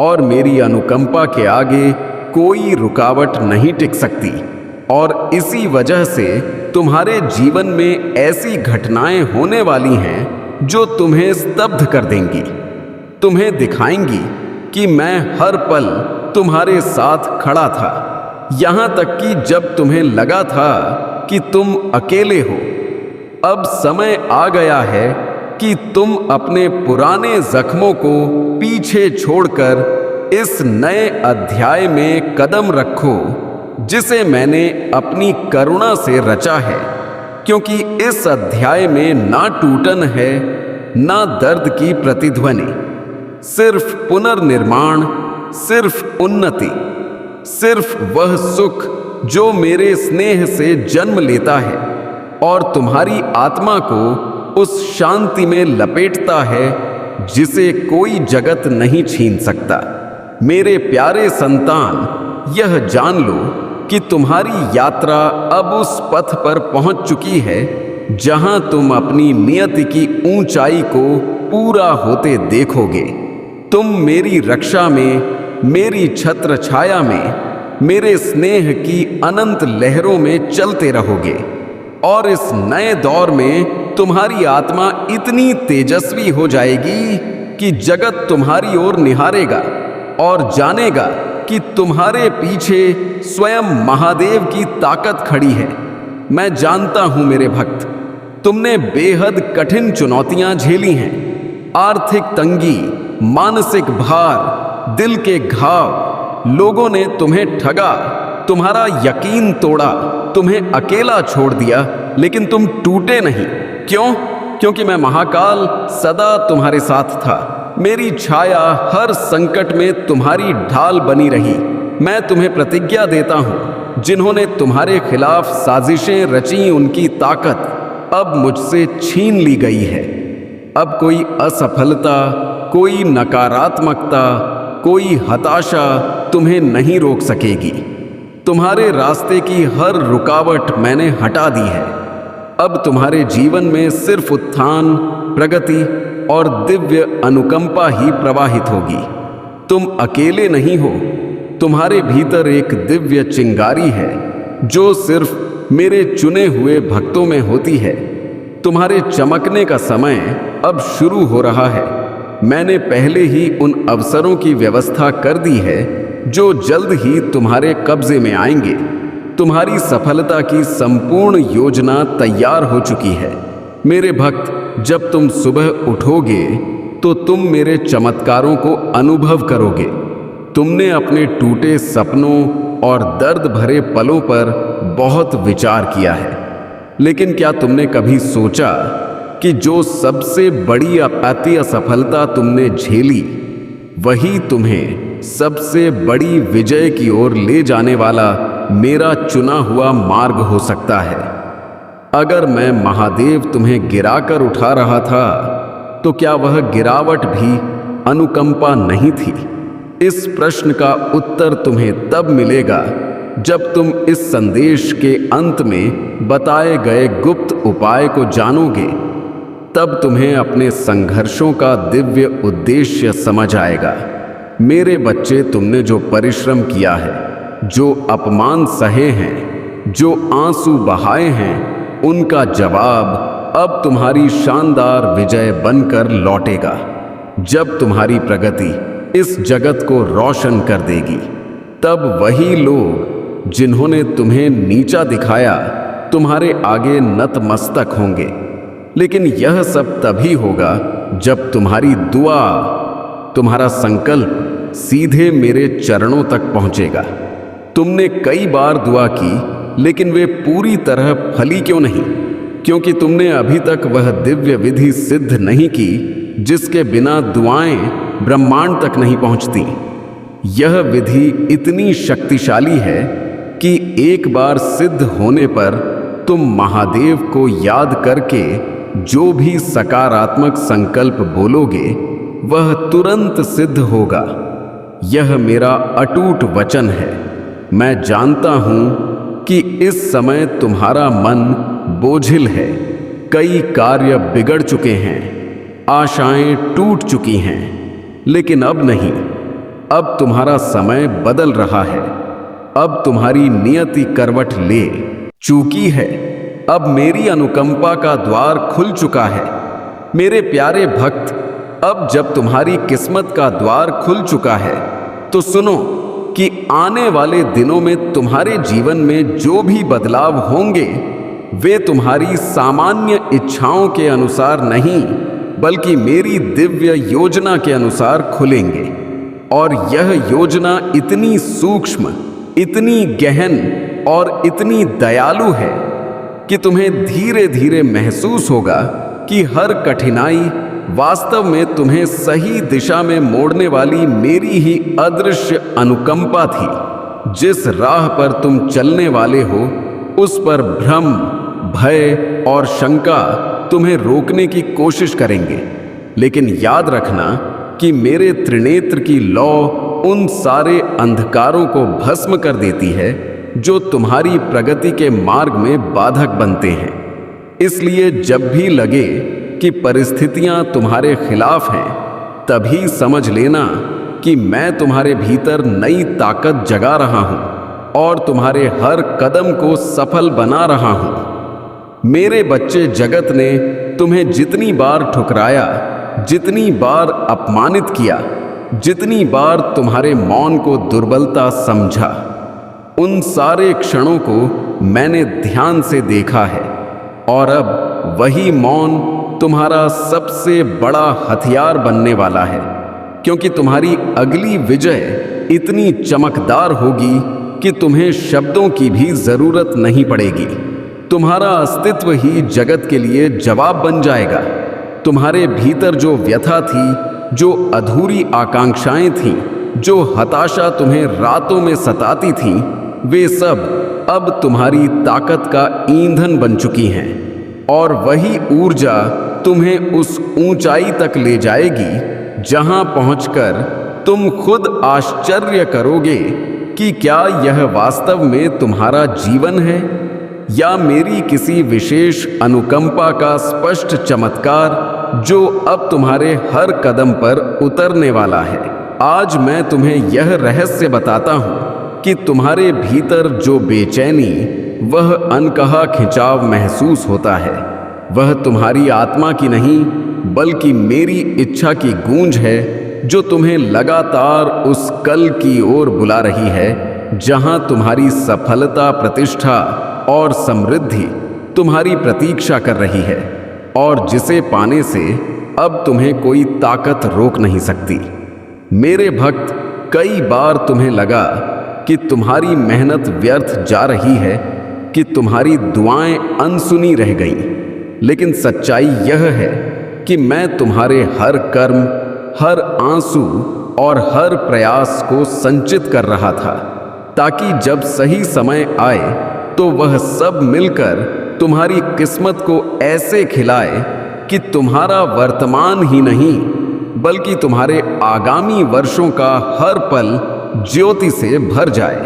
और मेरी अनुकंपा के आगे कोई रुकावट नहीं टिक सकती। और इसी वजह से तुम्हारे जीवन में ऐसी घटनाएं होने वाली हैं जो तुम्हें स्तब्ध कर देंगी, तुम्हें दिखाएंगी कि मैं हर पल तुम्हारे साथ खड़ा था, यहां तक कि जब तुम्हें लगा था कि तुम अकेले हो। अब समय आ गया है कि तुम अपने पुराने जख्मों को पीछे छोड़कर इस नए अध्याय में कदम रखो जिसे मैंने अपनी करुणा से रचा है, क्योंकि इस अध्याय में ना टूटन है ना दर्द की प्रतिध्वनि, सिर्फ पुनर्निर्माण, सिर्फ उन्नति, सिर्फ वह सुख जो मेरे स्नेह से जन्म लेता है और तुम्हारी आत्मा को उस शांति में लपेटता है जिसे कोई जगत नहीं छीन सकता। मेरे प्यारे संतान, यह जान लो कि तुम्हारी यात्रा अब उस पथ पर पहुंच चुकी है जहां तुम अपनी नियति की ऊंचाई को पूरा होते देखोगे। तुम मेरी रक्षा में, मेरी छत्र छाया में, मेरे स्नेह की अनंत लहरों में चलते रहोगे। और इस नए दौर में तुम्हारी आत्मा इतनी तेजस्वी हो जाएगी कि जगत तुम्हारी ओर निहारेगा और जानेगा कि तुम्हारे पीछे स्वयं महादेव की ताकत खड़ी है। मैं जानता हूं मेरे भक्त, तुमने बेहद कठिन चुनौतियां झेली हैं। आर्थिक तंगी, मानसिक भार, दिल के घाव, लोगों ने तुम्हें ठगा, तुम्हारा यकीन तोड़ा, तुम्हें अकेला छोड़ दिया, लेकिन तुम टूटे नहीं। क्यों? क्योंकि मैं महाकाल सदा तुम्हारे साथ था। मेरी छाया हर संकट में तुम्हारी ढाल बनी रही। मैं तुम्हें प्रतिज्ञा देता हूं, जिन्होंने तुम्हारे खिलाफ साजिशें रची, उनकी ताकत अब मुझसे छीन ली गई है। अब कोई असफलता, कोई नकारात्मकता, कोई हताशा तुम्हें नहीं रोक सकेगी। तुम्हारे रास्ते की हर रुकावट मैंने हटा दी है। अब तुम्हारे जीवन में सिर्फ उत्थान, प्रगति और दिव्य अनुकंपा ही प्रवाहित होगी। तुम अकेले नहीं हो। तुम्हारे भीतर एक दिव्य चिंगारी है जो सिर्फ मेरे चुने हुए भक्तों में होती है। तुम्हारे चमकने का समय अब शुरू हो रहा है। मैंने पहले ही उन अवसरों की व्यवस्था कर दी है जो जल्द ही तुम्हारे कब्जे में आएंगे। तुम्हारी सफलता की संपूर्ण योजना तैयार हो चुकी है। मेरे भक्त, जब तुम सुबह उठोगे तो तुम मेरे चमत्कारों को अनुभव करोगे। तुमने अपने टूटे सपनों और दर्द भरे पलों पर बहुत विचार किया है, लेकिन क्या तुमने कभी सोचा कि जो सबसे बड़ी अति असफलता तुमने झेली, वही तुम्हें सबसे बड़ी विजय की ओर ले जाने वाला मेरा चुना हुआ मार्ग हो सकता है। अगर मैं महादेव तुम्हें गिराकर उठा रहा था, तो क्या वह गिरावट भी अनुकंपा नहीं थी? इस प्रश्न का उत्तर तुम्हें तब मिलेगा जब तुम इस संदेश के अंत में बताए गए गुप्त उपाय को जानोगे। तब तुम्हें अपने संघर्षों का दिव्य उद्देश्य समझ आएगा। मेरे बच्चे, तुमने जो परिश्रम किया है, जो अपमान सहे हैं, जो आंसू बहाए हैं, उनका जवाब अब तुम्हारी शानदार विजय बनकर लौटेगा। जब तुम्हारी प्रगति इस जगत को रोशन कर देगी, तब वही लोग जिन्होंने तुम्हें नीचा दिखाया तुम्हारे आगे नतमस्तक होंगे। लेकिन यह सब तभी होगा जब तुम्हारी दुआ, तुम्हारा संकल्प सीधे मेरे चरणों तक पहुंचेगा। तुमने कई बार दुआ की, लेकिन वे पूरी तरह फली क्यों नहीं? क्योंकि तुमने अभी तक वह दिव्य विधि सिद्ध नहीं की जिसके बिना दुआएं ब्रह्मांड तक नहीं पहुंचती। यह विधि इतनी शक्तिशाली है कि एक बार सिद्ध होने पर तुम महादेव को याद करके जो भी सकारात्मक संकल्प बोलोगे, वह तुरंत सिद्ध होगा। यह मेरा अटूट वचन है। मैं जानता हूं कि इस समय तुम्हारा मन बोझिल है। कई कार्य बिगड़ चुके हैं, आशाएं टूट चुकी हैं, लेकिन अब नहीं। अब तुम्हारा समय बदल रहा है। अब तुम्हारी नियति करवट ले चुकी है। अब मेरी अनुकंपा का द्वार खुल चुका है। मेरे प्यारे भक्त, अब जब तुम्हारी किस्मत का द्वार खुल चुका है, तो सुनो कि आने वाले दिनों में तुम्हारे जीवन में जो भी बदलाव होंगे, वे तुम्हारी सामान्य इच्छाओं के अनुसार नहीं, बल्कि मेरी दिव्य योजना के अनुसार खुलेंगे। और यह योजना इतनी सूक्ष्म, इतनी गहन और इतनी दयालु है कि तुम्हें धीरे धीरे महसूस होगा कि हर कठिनाई वास्तव में तुम्हें सही दिशा में मोड़ने वाली मेरी ही अदृश्य अनुकंपा थी। जिस राह पर तुम चलने वाले हो, उस पर भ्रम, भय और शंका तुम्हें रोकने की कोशिश करेंगे। लेकिन याद रखना कि मेरे त्रिनेत्र की लौ उन सारे अंधकारों को भस्म कर देती है जो तुम्हारी प्रगति के मार्ग में बाधक बनते हैं। इसलिए जब भी लगे कि परिस्थितियां तुम्हारे खिलाफ हैं, तभी समझ लेना कि मैं तुम्हारे भीतर नई ताकत जगा रहा हूं और तुम्हारे हर कदम को सफल बना रहा हूं। मेरे बच्चे, जगत ने तुम्हें जितनी बार ठुकराया, जितनी बार अपमानित किया, जितनी बार तुम्हारे मौन को दुर्बलता समझा, उन सारे क्षणों को मैंने ध्यान से देखा है और अब वही मौन तुम्हारा सबसे बड़ा हथियार बनने वाला है, क्योंकि तुम्हारी अगली विजय इतनी चमकदार होगी कि तुम्हें शब्दों की भी जरूरत नहीं पड़ेगी। तुम्हारा अस्तित्व ही जगत के लिए जवाब बन जाएगा। तुम्हारे भीतर जो व्यथा थी, जो अधूरी आकांक्षाएं थीं, जो हताशा तुम्हें रातों में सताती थी, वे सब अब तुम्हारी ताकत का ईंधन बन चुकी हैं और वही ऊर्जा तुम्हें उस ऊंचाई तक ले जाएगी जहां पहुंचकर तुम खुद आश्चर्य करोगे कि क्या यह वास्तव में तुम्हारा जीवन है या मेरी किसी विशेष अनुकंपा का स्पष्ट चमत्कार जो अब तुम्हारे हर कदम पर उतरने वाला है। आज मैं तुम्हें यह रहस्य बताता हूं कि तुम्हारे भीतर जो बेचैनी, वह अनकहा खिंचाव महसूस होता है, वह तुम्हारी आत्मा की नहीं बल्कि मेरी इच्छा की गूंज है, जो तुम्हें लगातार उस कल की ओर बुला रही है जहां तुम्हारी सफलता, प्रतिष्ठा और समृद्धि तुम्हारी प्रतीक्षा कर रही है और जिसे पाने से अब तुम्हें कोई ताकत रोक नहीं सकती। मेरे भक्त, कई बार तुम्हें लगा कि तुम्हारी मेहनत व्यर्थ जा रही है, कि तुम्हारी दुआएं अनसुनी रह गईं, लेकिन सच्चाई यह है कि मैं तुम्हारे हर कर्म, हर आंसू और हर प्रयास को संचित कर रहा था, ताकि जब सही समय आए तो वह सब मिलकर तुम्हारी किस्मत को ऐसे खिलाए कि तुम्हारा वर्तमान ही नहीं बल्कि तुम्हारे आगामी वर्षों का हर पल ज्योति से भर जाए।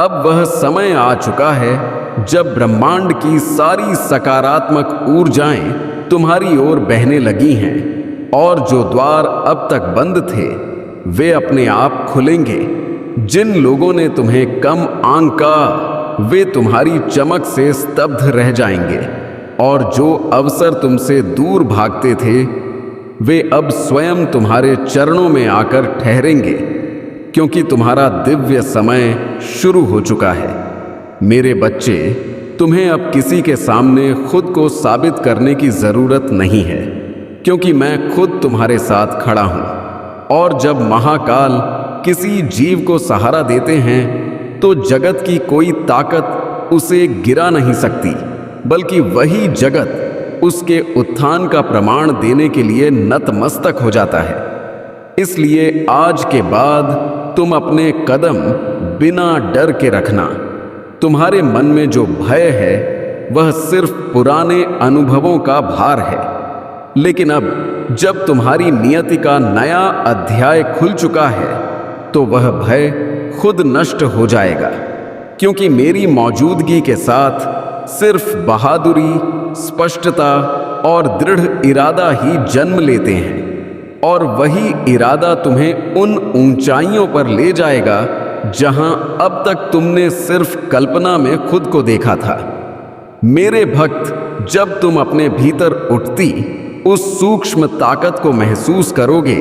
अब वह समय आ चुका है जब ब्रह्मांड की सारी सकारात्मक ऊर्जाएं तुम्हारी ओर बहने लगी हैं और जो द्वार अब तक बंद थे वे अपने आप खुलेंगे। जिन लोगों ने तुम्हें कम आंका वे तुम्हारी चमक से स्तब्ध रह जाएंगे और जो अवसर तुमसे दूर भागते थे वे अब स्वयं तुम्हारे चरणों में आकर ठहरेंगे, क्योंकि तुम्हारा दिव्य समय शुरू हो चुका है। मेरे बच्चे, तुम्हें अब किसी के सामने खुद को साबित करने की जरूरत नहीं है, क्योंकि मैं खुद तुम्हारे साथ खड़ा हूं। और जब महाकाल किसी जीव को सहारा देते हैं तो जगत की कोई ताकत उसे गिरा नहीं सकती, बल्कि वही जगत उसके उत्थान का प्रमाण देने के लिए नतमस्तक हो जाता है। इसलिए आज के बाद तुम अपने कदम बिना डर के रखना। तुम्हारे मन में जो भय है वह सिर्फ पुराने अनुभवों का भार है, लेकिन अब जब तुम्हारी नियति का नया अध्याय खुल चुका है तो वह भय खुद नष्ट हो जाएगा, क्योंकि मेरी मौजूदगी के साथ सिर्फ बहादुरी, स्पष्टता और दृढ़ इरादा ही जन्म लेते हैं और वही इरादा तुम्हें उन ऊंचाइयों पर ले जाएगा जहां अब तक तुमने सिर्फ कल्पना में खुद को देखा था। मेरे भक्त, जब तुम अपने भीतर उठती उस सूक्ष्म ताकत को महसूस करोगे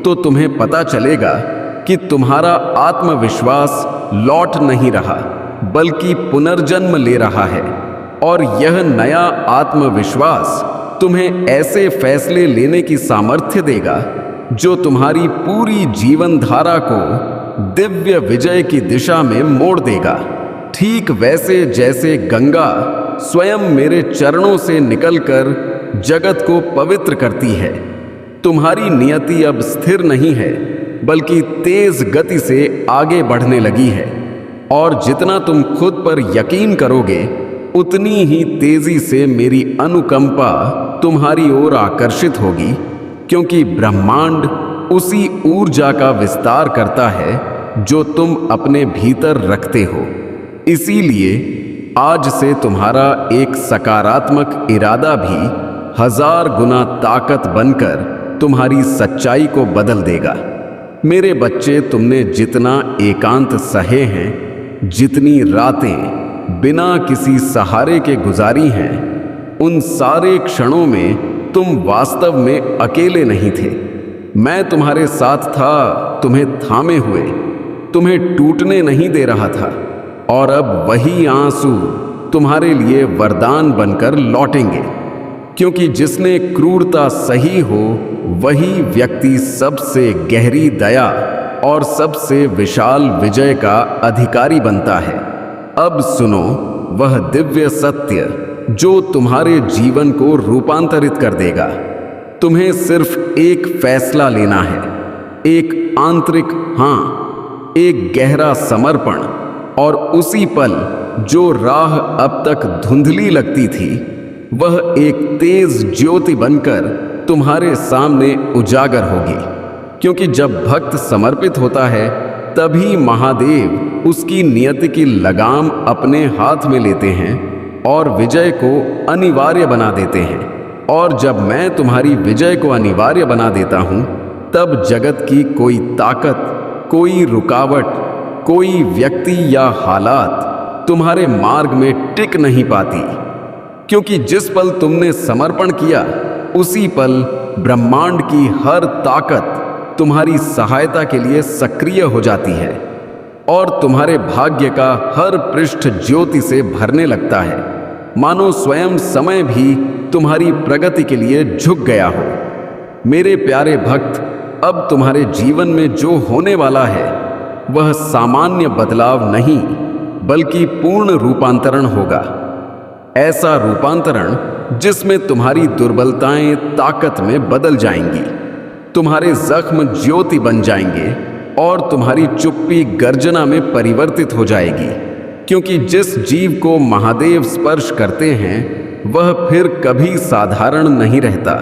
तो तुम्हें पता चलेगा कि तुम्हारा आत्मविश्वास लौट नहीं रहा बल्कि पुनर्जन्म ले रहा है और यह नया आत्मविश्वास तुम्हें ऐसे फैसले लेने की सामर्थ्य देगा जो तुम्हारी पूरी जीवन धारा को दिव्य विजय की दिशा में मोड़ देगा। ठीक वैसे जैसे गंगा स्वयं मेरे चरणों से निकलकर जगत को पवित्र करती है, तुम्हारी नियति अब स्थिर नहीं है बल्कि तेज गति से आगे बढ़ने लगी है और जितना तुम खुद पर यकीन करोगे उतनी ही तेजी से मेरी अनुकंपा तुम्हारी ओर आकर्षित होगी, क्योंकि ब्रह्मांड उसी ऊर्जा का विस्तार करता है जो तुम अपने भीतर रखते हो। इसीलिए आज से तुम्हारा एक सकारात्मक इरादा भी 1000 गुना ताकत बनकर तुम्हारी सच्चाई को बदल देगा। मेरे बच्चे, तुमने जितना एकांत सहे हैं, जितनी रातें बिना किसी सहारे के गुजारी हैं, उन सारे क्षणों में तुम वास्तव में अकेले नहीं थे। मैं तुम्हारे साथ था, तुम्हें थामे हुए, तुम्हें टूटने नहीं दे रहा था। और अब वही आंसू तुम्हारे लिए वरदान बनकर लौटेंगे, क्योंकि जिसने क्रूरता सही हो वही व्यक्ति सबसे गहरी दया और सबसे विशाल विजय का अधिकारी बनता है। अब सुनो वह दिव्य सत्य जो तुम्हारे जीवन को रूपांतरित कर देगा। तुम्हें सिर्फ एक फैसला लेना है, एक आंतरिक हाँ, एक गहरा समर्पण, और उसी पल जो राह अब तक धुंधली लगती थी वह एक तेज ज्योति बनकर तुम्हारे सामने उजागर होगी। क्योंकि जब भक्त समर्पित होता है तभी महादेव उसकी नियति की लगाम अपने हाथ में लेते हैं और विजय को अनिवार्य बना देते हैं। और जब मैं तुम्हारी विजय को अनिवार्य बना देता हूं, तब जगत की कोई ताकत, कोई रुकावट, कोई व्यक्ति या हालात तुम्हारे मार्ग में टिक नहीं पाती। क्योंकि जिस पल तुमने समर्पण किया उसी पल ब्रह्मांड की हर ताकत तुम्हारी सहायता के लिए सक्रिय हो जाती है और तुम्हारे भाग्य का हर पृष्ठ ज्योति से भरने लगता है, मानो स्वयं समय भी तुम्हारी प्रगति के लिए झुक गया हो। मेरे प्यारे भक्त, अब तुम्हारे जीवन में जो होने वाला है वह सामान्य बदलाव नहीं बल्कि पूर्ण रूपांतरण होगा। ऐसा रूपांतरण जिसमें तुम्हारी दुर्बलताएं ताकत में बदल जाएंगी, तुम्हारे जख्म ज्योति बन जाएंगे और तुम्हारी चुप्पी गर्जना में परिवर्तित हो जाएगी। क्योंकि जिस जीव को महादेव स्पर्श करते हैं वह फिर कभी साधारण नहीं रहता,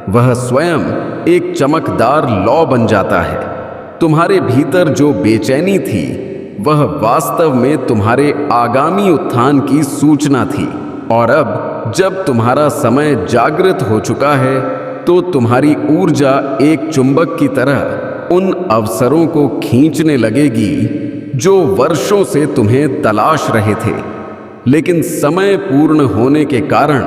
वह स्वयं एक चमकदार लौ बन जाता है। तुम्हारे भीतर जो बेचैनी थी वह वास्तव में तुम्हारे आगामी उत्थान की सूचना थी। और अब जब तुम्हारा समय जागृत हो चुका है तो तुम्हारी ऊर्जा एक चुंबक की तरह उन अवसरों को खींचने लगेगी जो वर्षों से तुम्हें तलाश रहे थे, लेकिन समय पूर्ण होने के कारण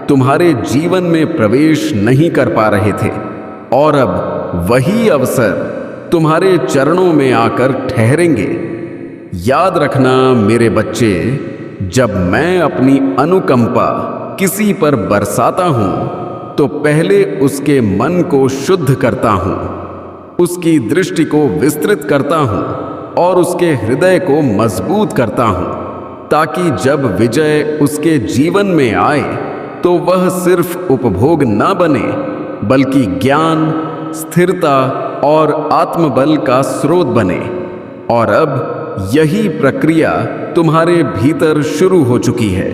तुम्हारे जीवन में प्रवेश नहीं कर पा रहे थे। और अब वही अवसर तुम्हारे चरणों में आकर ठहरेंगे। याद रखना मेरे बच्चे, जब मैं अपनी अनुकंपा किसी पर बरसाता हूं तो पहले उसके मन को शुद्ध करता हूं, उसकी दृष्टि को विस्तृत करता हूं और उसके हृदय को मजबूत करता हूं, ताकि जब विजय उसके जीवन में आए तो वह सिर्फ उपभोग न बने बल्कि ज्ञान, स्थिरता और आत्मबल का स्रोत बने। और अब यही प्रक्रिया तुम्हारे भीतर शुरू हो चुकी है।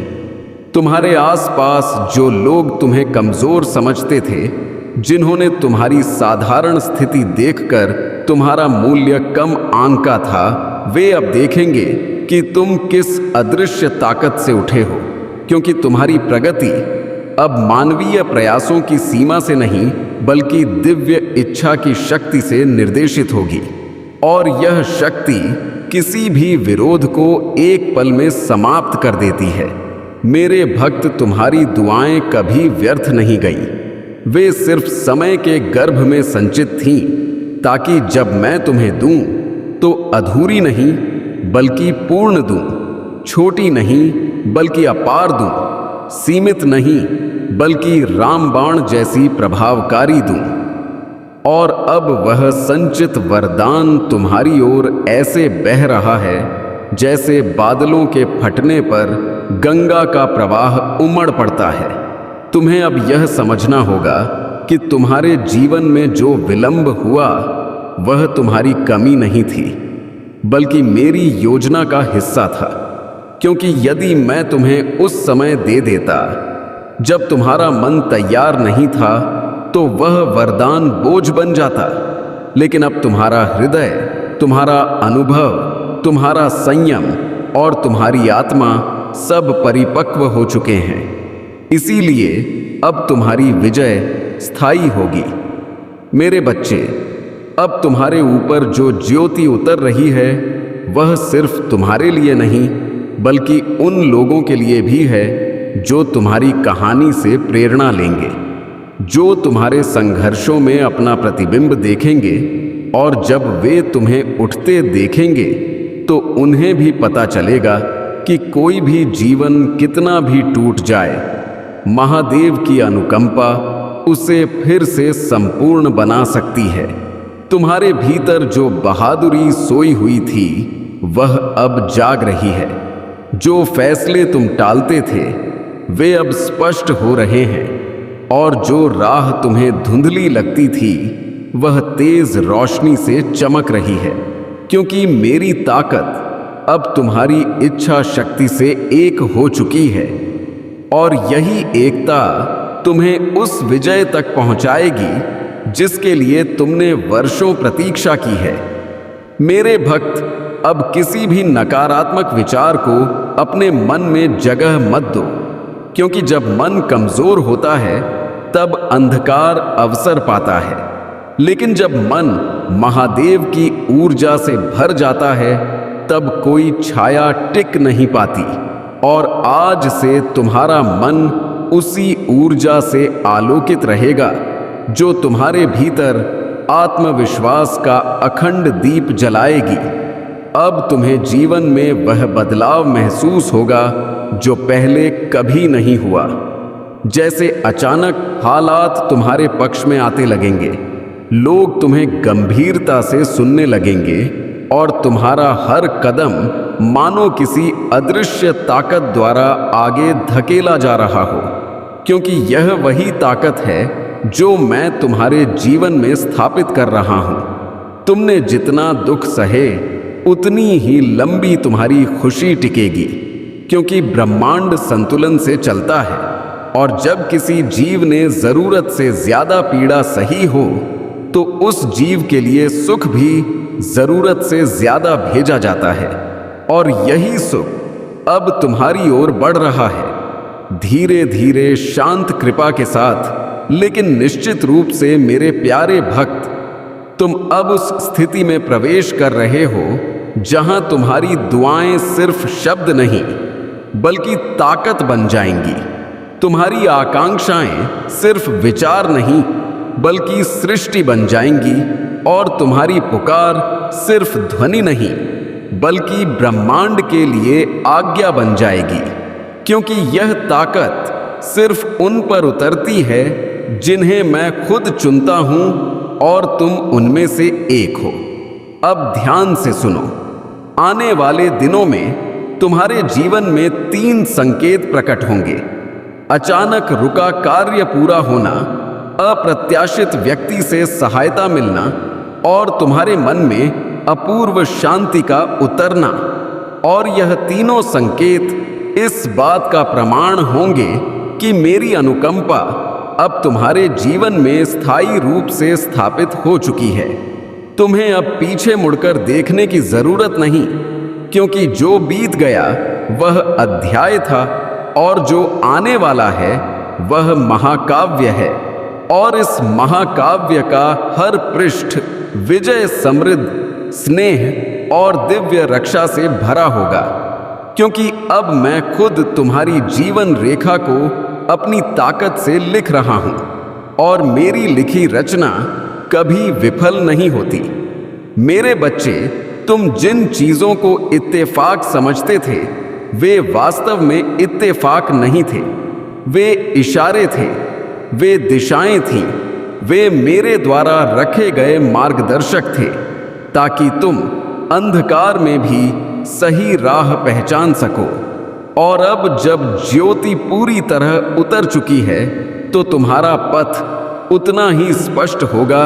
तुम्हारे आसपास जो लोग तुम्हें कमजोर समझते थे, जिन्होंने तुम्हारी साधारण स्थिति देखकर तुम्हारा मूल्य कम आंका था, वे अब देखेंगे कि तुम किस अदृश्य ताकत से उठे हो। क्योंकि तुम्हारी प्रगति अब मानवीय प्रयासों की सीमा से नहीं बल्कि दिव्य इच्छा की शक्ति से निर्देशित होगी। और यह शक्ति किसी भी विरोध को एक पल में समाप्त कर देती है। मेरे भक्त, तुम्हारी दुआएं कभी व्यर्थ नहीं गईं। वे सिर्फ समय के गर्भ में संचित थीं, ताकि जब मैं तुम्हें दूं तो अधूरी नहीं बल्कि पूर्ण दूं, छोटी नहीं बल्कि अपार दूं, सीमित नहीं बल्कि रामबाण जैसी प्रभावकारी दूं। और अब वह संचित वरदान तुम्हारी ओर ऐसे बह रहा है जैसे बादलों के फटने पर गंगा का प्रवाह उमड़ पड़ता है। तुम्हें अब यह समझना होगा कि तुम्हारे जीवन में जो विलंब हुआ वह तुम्हारी कमी नहीं थी बल्कि मेरी योजना का हिस्सा था। क्योंकि यदि मैं तुम्हें उस समय दे देता जब तुम्हारा मन तैयार नहीं था तो वह वरदान बोझ बन जाता, लेकिन अब तुम्हारा हृदय, तुम्हारा अनुभव, तुम्हारा संयम और तुम्हारी आत्मा सब परिपक्व हो चुके हैं। इसीलिए अब तुम्हारी विजय स्थायी होगी। मेरे बच्चे, अब तुम्हारे ऊपर जो ज्योति उतर रही है वह सिर्फ तुम्हारे लिए नहीं बल्कि उन लोगों के लिए भी है जो तुम्हारी कहानी से प्रेरणा लेंगे, जो तुम्हारे संघर्षों में अपना प्रतिबिंब देखेंगे और जब वे तुम्हें उठते देखेंगे तो उन्हें भी पता चलेगा कि कोई भी जीवन कितना भी टूट जाए, महादेव की अनुकंपा उसे फिर से संपूर्ण बना सकती है। तुम्हारे भीतर जो बहादुरी सोई हुई थी वह अब जाग रही है। जो फैसले तुम टालते थे वे अब स्पष्ट हो रहे हैं और जो राह तुम्हें धुंधली लगती थी वह तेज रोशनी से चमक रही है, क्योंकि मेरी ताकत अब तुम्हारी इच्छा शक्ति से एक हो चुकी है और यही एकता तुम्हें उस विजय तक पहुंचाएगी जिसके लिए तुमने वर्षों प्रतीक्षा की है। मेरे भक्त, अब किसी भी नकारात्मक विचार को अपने मन में जगह मत दो, क्योंकि जब मन कमजोर होता है तब अंधकार अवसर पाता है, लेकिन जब मन महादेव की ऊर्जा से भर जाता है तब कोई छाया टिक नहीं पाती। और आज से तुम्हारा मन उसी ऊर्जा से आलोकित रहेगा जो तुम्हारे भीतर आत्मविश्वास का अखंड दीप जलाएगी। अब तुम्हें जीवन में वह बदलाव महसूस होगा जो पहले कभी नहीं हुआ। जैसे अचानक हालात तुम्हारे पक्ष में आते लगेंगे, लोग तुम्हें गंभीरता से सुनने लगेंगे और तुम्हारा हर कदम मानो किसी अदृश्य ताकत द्वारा आगे धकेला जा रहा हो, क्योंकि यह वही ताकत है जो मैं तुम्हारे जीवन में स्थापित कर रहा हूं। तुमने जितना दुख सहे उतनी ही लंबी तुम्हारी खुशी टिकेगी, क्योंकि ब्रह्मांड संतुलन से चलता है और जब किसी जीव ने जरूरत से ज्यादा पीड़ा सही हो तो उस जीव के लिए सुख भी जरूरत से ज्यादा भेजा जाता है और यही सुख अब तुम्हारी ओर बढ़ रहा है, धीरे धीरे शांत कृपा के साथ। लेकिन निश्चित रूप से मेरे प्यारे भक्त, तुम अब उस स्थिति में प्रवेश कर रहे हो जहां तुम्हारी दुआएं सिर्फ शब्द नहीं बल्कि ताकत बन जाएंगी। तुम्हारी आकांक्षाएं सिर्फ विचार नहीं बल्कि सृष्टि बन जाएंगी और तुम्हारी पुकार सिर्फ ध्वनि नहीं बल्कि ब्रह्मांड के लिए आज्ञा बन जाएगी, क्योंकि यह ताकत सिर्फ उन पर उतरती है जिन्हें मैं खुद चुनता हूं और तुम उनमें से एक हो। अब ध्यान से सुनो, आने वाले दिनों में तुम्हारे जीवन में 3 संकेत प्रकट होंगे। अचानक रुका कार्य पूरा होना, अप्रत्याशित व्यक्ति से सहायता मिलना और तुम्हारे मन में अपूर्व शांति का उतरना। और यह तीनों संकेत इस बात का प्रमाण होंगे कि मेरी अनुकंपा अब तुम्हारे जीवन में स्थायी रूप से स्थापित हो चुकी है। तुम्हें अब पीछे मुड़कर देखने की जरूरत नहीं, क्योंकि जो बीत गया वह अध्याय था और जो आने वाला है वह महाकाव्य है। और इस महाकाव्य का हर पृष्ठ विजय, समृद्ध, स्नेह और दिव्य रक्षा से भरा होगा, क्योंकि अब मैं खुद तुम्हारी जीवन रेखा को अपनी ताकत से लिख रहा हूं और मेरी लिखी रचना कभी विफल नहीं होती। मेरे बच्चे, तुम जिन चीजों को इत्तेफाक समझते थे वे वास्तव में इत्तेफाक नहीं थे, वे इशारे थे, वे दिशाएं थीं, वे मेरे द्वारा रखे गए मार्गदर्शक थे, ताकि तुम अंधकार में भी सही राह पहचान सको। और अब जब ज्योति पूरी तरह उतर चुकी है तो तुम्हारा पथ उतना ही स्पष्ट होगा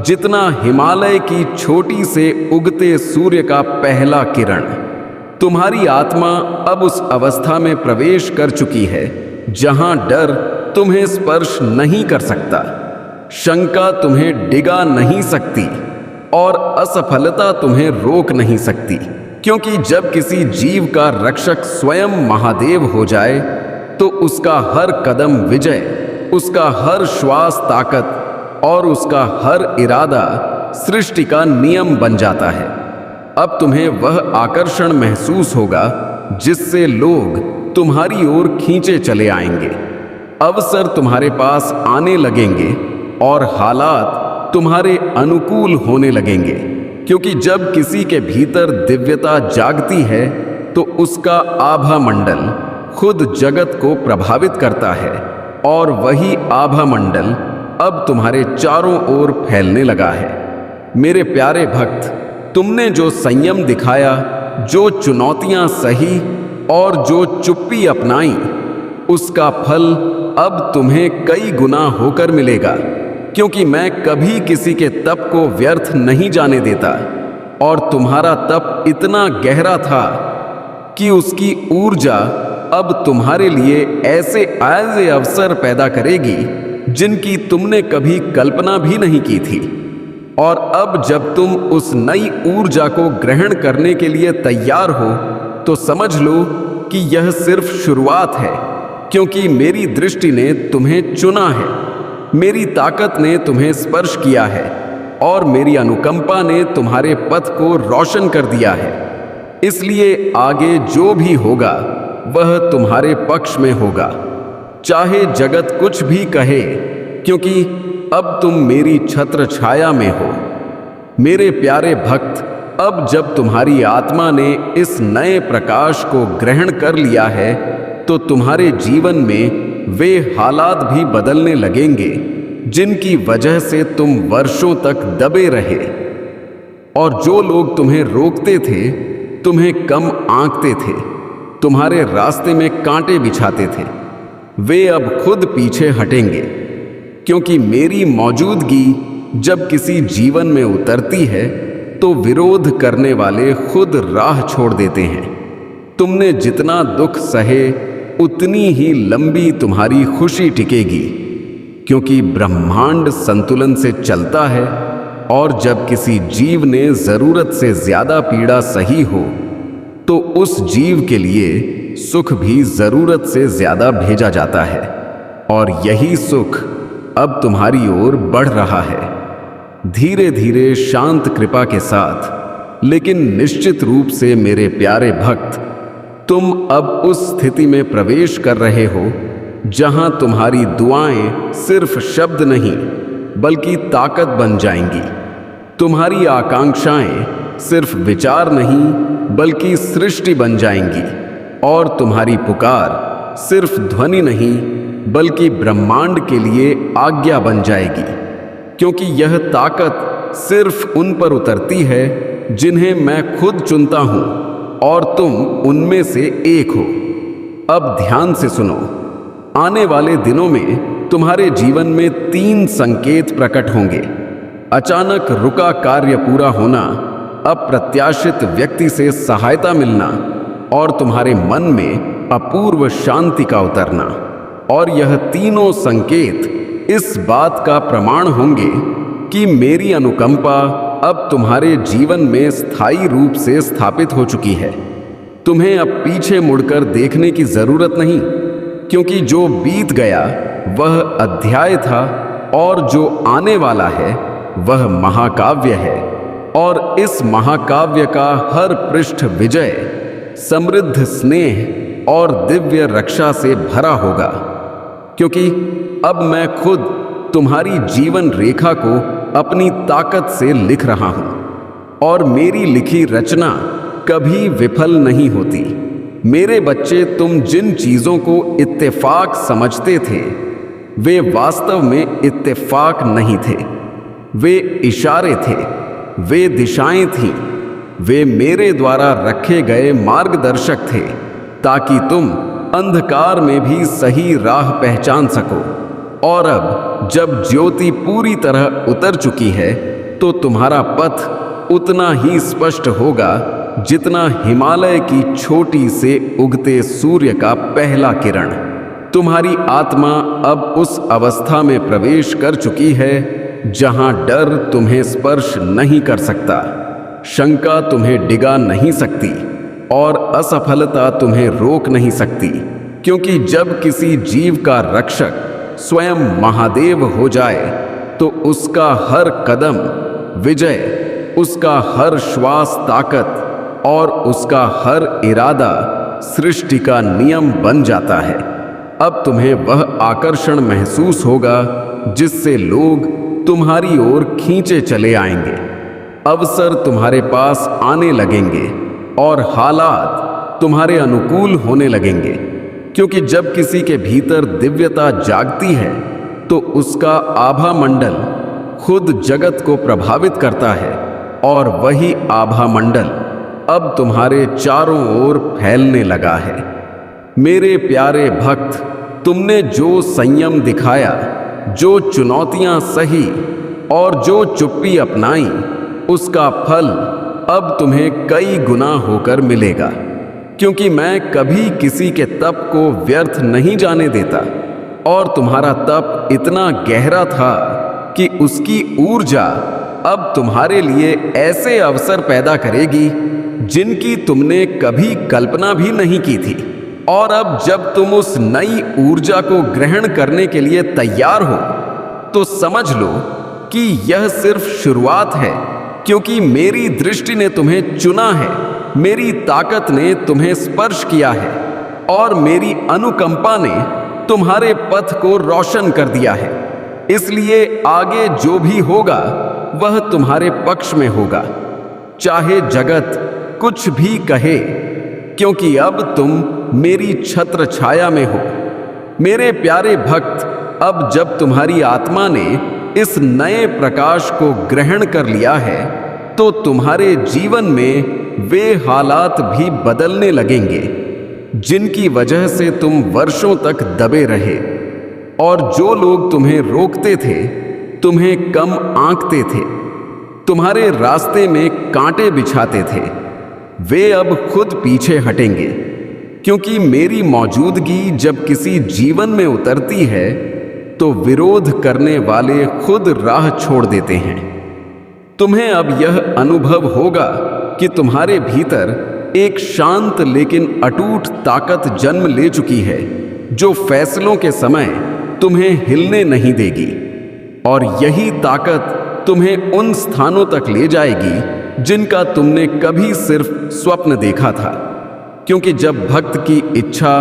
जितना हिमालय की छोटी से उगते सूर्य का पहला किरण। तुम्हारी आत्मा अब उस अवस्था में प्रवेश कर चुकी है जहां डर तुम्हें स्पर्श नहीं कर सकता, शंका तुम्हें डिगा नहीं सकती और असफलता तुम्हें रोक नहीं सकती, क्योंकि जब किसी जीव का रक्षक स्वयं महादेव हो जाए तो उसका हर कदम विजय उसका हर श्वास ताकत और उसका हर इरादा सृष्टि का नियम बन जाता है। अब तुम्हें वह आकर्षण महसूस होगा जिससे लोग तुम्हारी ओर खींचे चले आएंगे। अवसर तुम्हारे पास आने लगेंगे और हालात तुम्हारे अनुकूल होने लगेंगे, क्योंकि जब किसी के भीतर दिव्यता जागती है तो उसका आभा मंडल खुद जगत को प्रभावित करता है और वही आभा मंडल अब तुम्हारे चारों ओर फैलने लगा है। मेरे प्यारे भक्त, तुमने जो संयम दिखाया, जो चुनौतियां सही और जो चुप्पी अपनाई, उसका फल अब तुम्हें कई गुना होकर मिलेगा, क्योंकि मैं कभी किसी के तप को व्यर्थ नहीं जाने देता और तुम्हारा तप इतना गहरा था कि उसकी ऊर्जा अब तुम्हारे लिए ऐसे अवसर पैदा करेगी जिनकी तुमने कभी कल्पना भी नहीं की थी। और अब जब तुम उस नई ऊर्जा को ग्रहण करने के लिए तैयार हो तो समझ लो कि यह सिर्फ शुरुआत है, क्योंकि मेरी दृष्टि ने तुम्हें चुना है, मेरी ताकत ने तुम्हें स्पर्श किया है और मेरी अनुकंपा ने तुम्हारे पथ को रोशन कर दिया है। इसलिए आगे जो भी होगा वह तुम्हारे पक्ष में होगा, चाहे जगत कुछ भी कहे, क्योंकि अब तुम मेरी छत्र छाया में हो। मेरे प्यारे भक्त, अब जब तुम्हारी आत्मा ने इस नए प्रकाश को ग्रहण कर लिया है तो तुम्हारे जीवन में वे हालात भी बदलने लगेंगे जिनकी वजह से तुम वर्षों तक दबे रहे। और जो लोग तुम्हें रोकते थे, तुम्हें कम आंकते थे, तुम्हारे रास्ते में कांटे बिछाते थे, वे अब खुद पीछे हटेंगे, क्योंकि मेरी मौजूदगी जब किसी जीवन में उतरती है तो विरोध करने वाले खुद राह छोड़ देते हैं। तुमने जितना दुख सहे उतनी ही लंबी तुम्हारी खुशी टिकेगी, क्योंकि ब्रह्मांड संतुलन से चलता है और जब किसी जीव ने जरूरत से ज्यादा पीड़ा सही हो तो उस जीव के लिए सुख भी जरूरत से ज्यादा भेजा जाता है, और यही सुख अब तुम्हारी ओर बढ़ रहा है, धीरे धीरे शांत कृपा के साथ। लेकिन निश्चित रूप से मेरे प्यारे भक्त, तुम अब उस स्थिति में प्रवेश कर रहे हो जहां तुम्हारी दुआएं सिर्फ शब्द नहीं बल्कि ताकत बन जाएंगी। तुम्हारी आकांक्षाएं सिर्फ विचार नहीं बल्कि सृष्टि बन जाएंगी, और तुम्हारी पुकार सिर्फ ध्वनि नहीं बल्कि ब्रह्मांड के लिए आज्ञा बन जाएगी, क्योंकि यह ताकत सिर्फ उन पर उतरती है जिन्हें मैं खुद चुनता हूं, और तुम उनमें से एक हो। अब ध्यान से सुनो, आने वाले दिनों में तुम्हारे जीवन में 3 संकेत प्रकट होंगे। अचानक रुका कार्य पूरा होना, अप्रत्याशित व्यक्ति से सहायता मिलना और तुम्हारे मन में अपूर्व शांति का उतरना। और यह तीनों संकेत इस बात का प्रमाण होंगे कि मेरी अनुकंपा अब तुम्हारे जीवन में स्थायी रूप से स्थापित हो चुकी है। तुम्हें अब पीछे मुड़कर देखने की जरूरत नहीं, क्योंकि जो बीत गया वह अध्याय था और जो आने वाला है वह महाकाव्य है। और इस महाकाव्य का हर पृष्ठ विजय, समृद्ध स्नेह और दिव्य रक्षा से भरा होगा, क्योंकि अब मैं खुद तुम्हारी जीवन रेखा को अपनी ताकत से लिख रहा हूं, और मेरी लिखी रचना कभी विफल नहीं होती। मेरे बच्चे, तुम जिन चीजों को इत्तेफाक समझते थे वे वास्तव में इत्तेफाक नहीं थे, वे इशारे थे, वे दिशाएं थीं, वे मेरे द्वारा रखे गए मार्गदर्शक थे, ताकि तुम अंधकार में भी सही राह पहचान सको। और अब जब ज्योति पूरी तरह उतर चुकी है तो तुम्हारा पथ उतना ही स्पष्ट होगा जितना हिमालय की छोटी से उगते सूर्य का पहला किरण। तुम्हारी आत्मा अब उस अवस्था में प्रवेश कर चुकी है जहां डर तुम्हें स्पर्श नहीं कर सकता, शंका तुम्हें डिगा नहीं सकती और असफलता तुम्हें रोक नहीं सकती, क्योंकि जब किसी जीव का रक्षक स्वयं महादेव हो जाए तो उसका हर कदम विजय, उसका हर श्वास ताकत और उसका हर इरादा सृष्टि का नियम बन जाता है। अब तुम्हें वह आकर्षण महसूस होगा जिससे लोग तुम्हारी ओर खींचे चले आएंगे। अवसर तुम्हारे पास आने लगेंगे और हालात तुम्हारे अनुकूल होने लगेंगे, क्योंकि जब किसी के भीतर दिव्यता जागती है तो उसका आभा मंडल खुद जगत को प्रभावित करता है और वही आभा मंडल अब तुम्हारे चारों ओर फैलने लगा है। मेरे प्यारे भक्त, तुमने जो संयम दिखाया, जो चुनौतियां सही और जो चुप्पी अपनाई, उसका फल अब तुम्हें कई गुना होकर मिलेगा, क्योंकि मैं कभी किसी के तप को व्यर्थ नहीं जाने देता और तुम्हारा तप इतना गहरा था कि उसकी ऊर्जा अब तुम्हारे लिए ऐसे अवसर पैदा करेगी जिनकी तुमने कभी कल्पना भी नहीं की थी। और अब जब तुम उस नई ऊर्जा को ग्रहण करने के लिए तैयार हो तो समझ लो कि यह सिर्फ शुरुआत है, क्योंकि मेरी दृष्टि ने तुम्हें चुना है, मेरी ताकत ने तुम्हें स्पर्श किया है और मेरी अनुकंपा ने तुम्हारे पथ को रोशन कर दिया है। इसलिए आगे जो भी होगा वह तुम्हारे पक्ष में होगा, चाहे जगत कुछ भी कहे, क्योंकि अब तुम मेरी छत्र छाया में हो। मेरे प्यारे भक्त, अब जब तुम्हारी आत्मा ने इस नए प्रकाश को ग्रहण कर लिया है तो तुम्हारे जीवन में वे हालात भी बदलने लगेंगे जिनकी वजह से तुम वर्षों तक दबे रहे, और जो लोग तुम्हें रोकते थे, तुम्हें कम आंकते थे, तुम्हारे रास्ते में कांटे बिछाते थे, वे अब खुद पीछे हटेंगे, क्योंकि मेरी मौजूदगी जब किसी जीवन में उतरती है तो विरोध करने वाले खुद राह छोड़ देते हैं। तुम्हें अब यह अनुभव होगा कि तुम्हारे भीतर एक शांत लेकिन अटूट ताकत जन्म ले चुकी है, जो फैसलों के समय तुम्हें हिलने नहीं देगी, और यही ताकत तुम्हें उन स्थानों तक ले जाएगी जिनका तुमने कभी सिर्फ स्वप्न देखा था। क्योंकि जब भक्त की इच्छा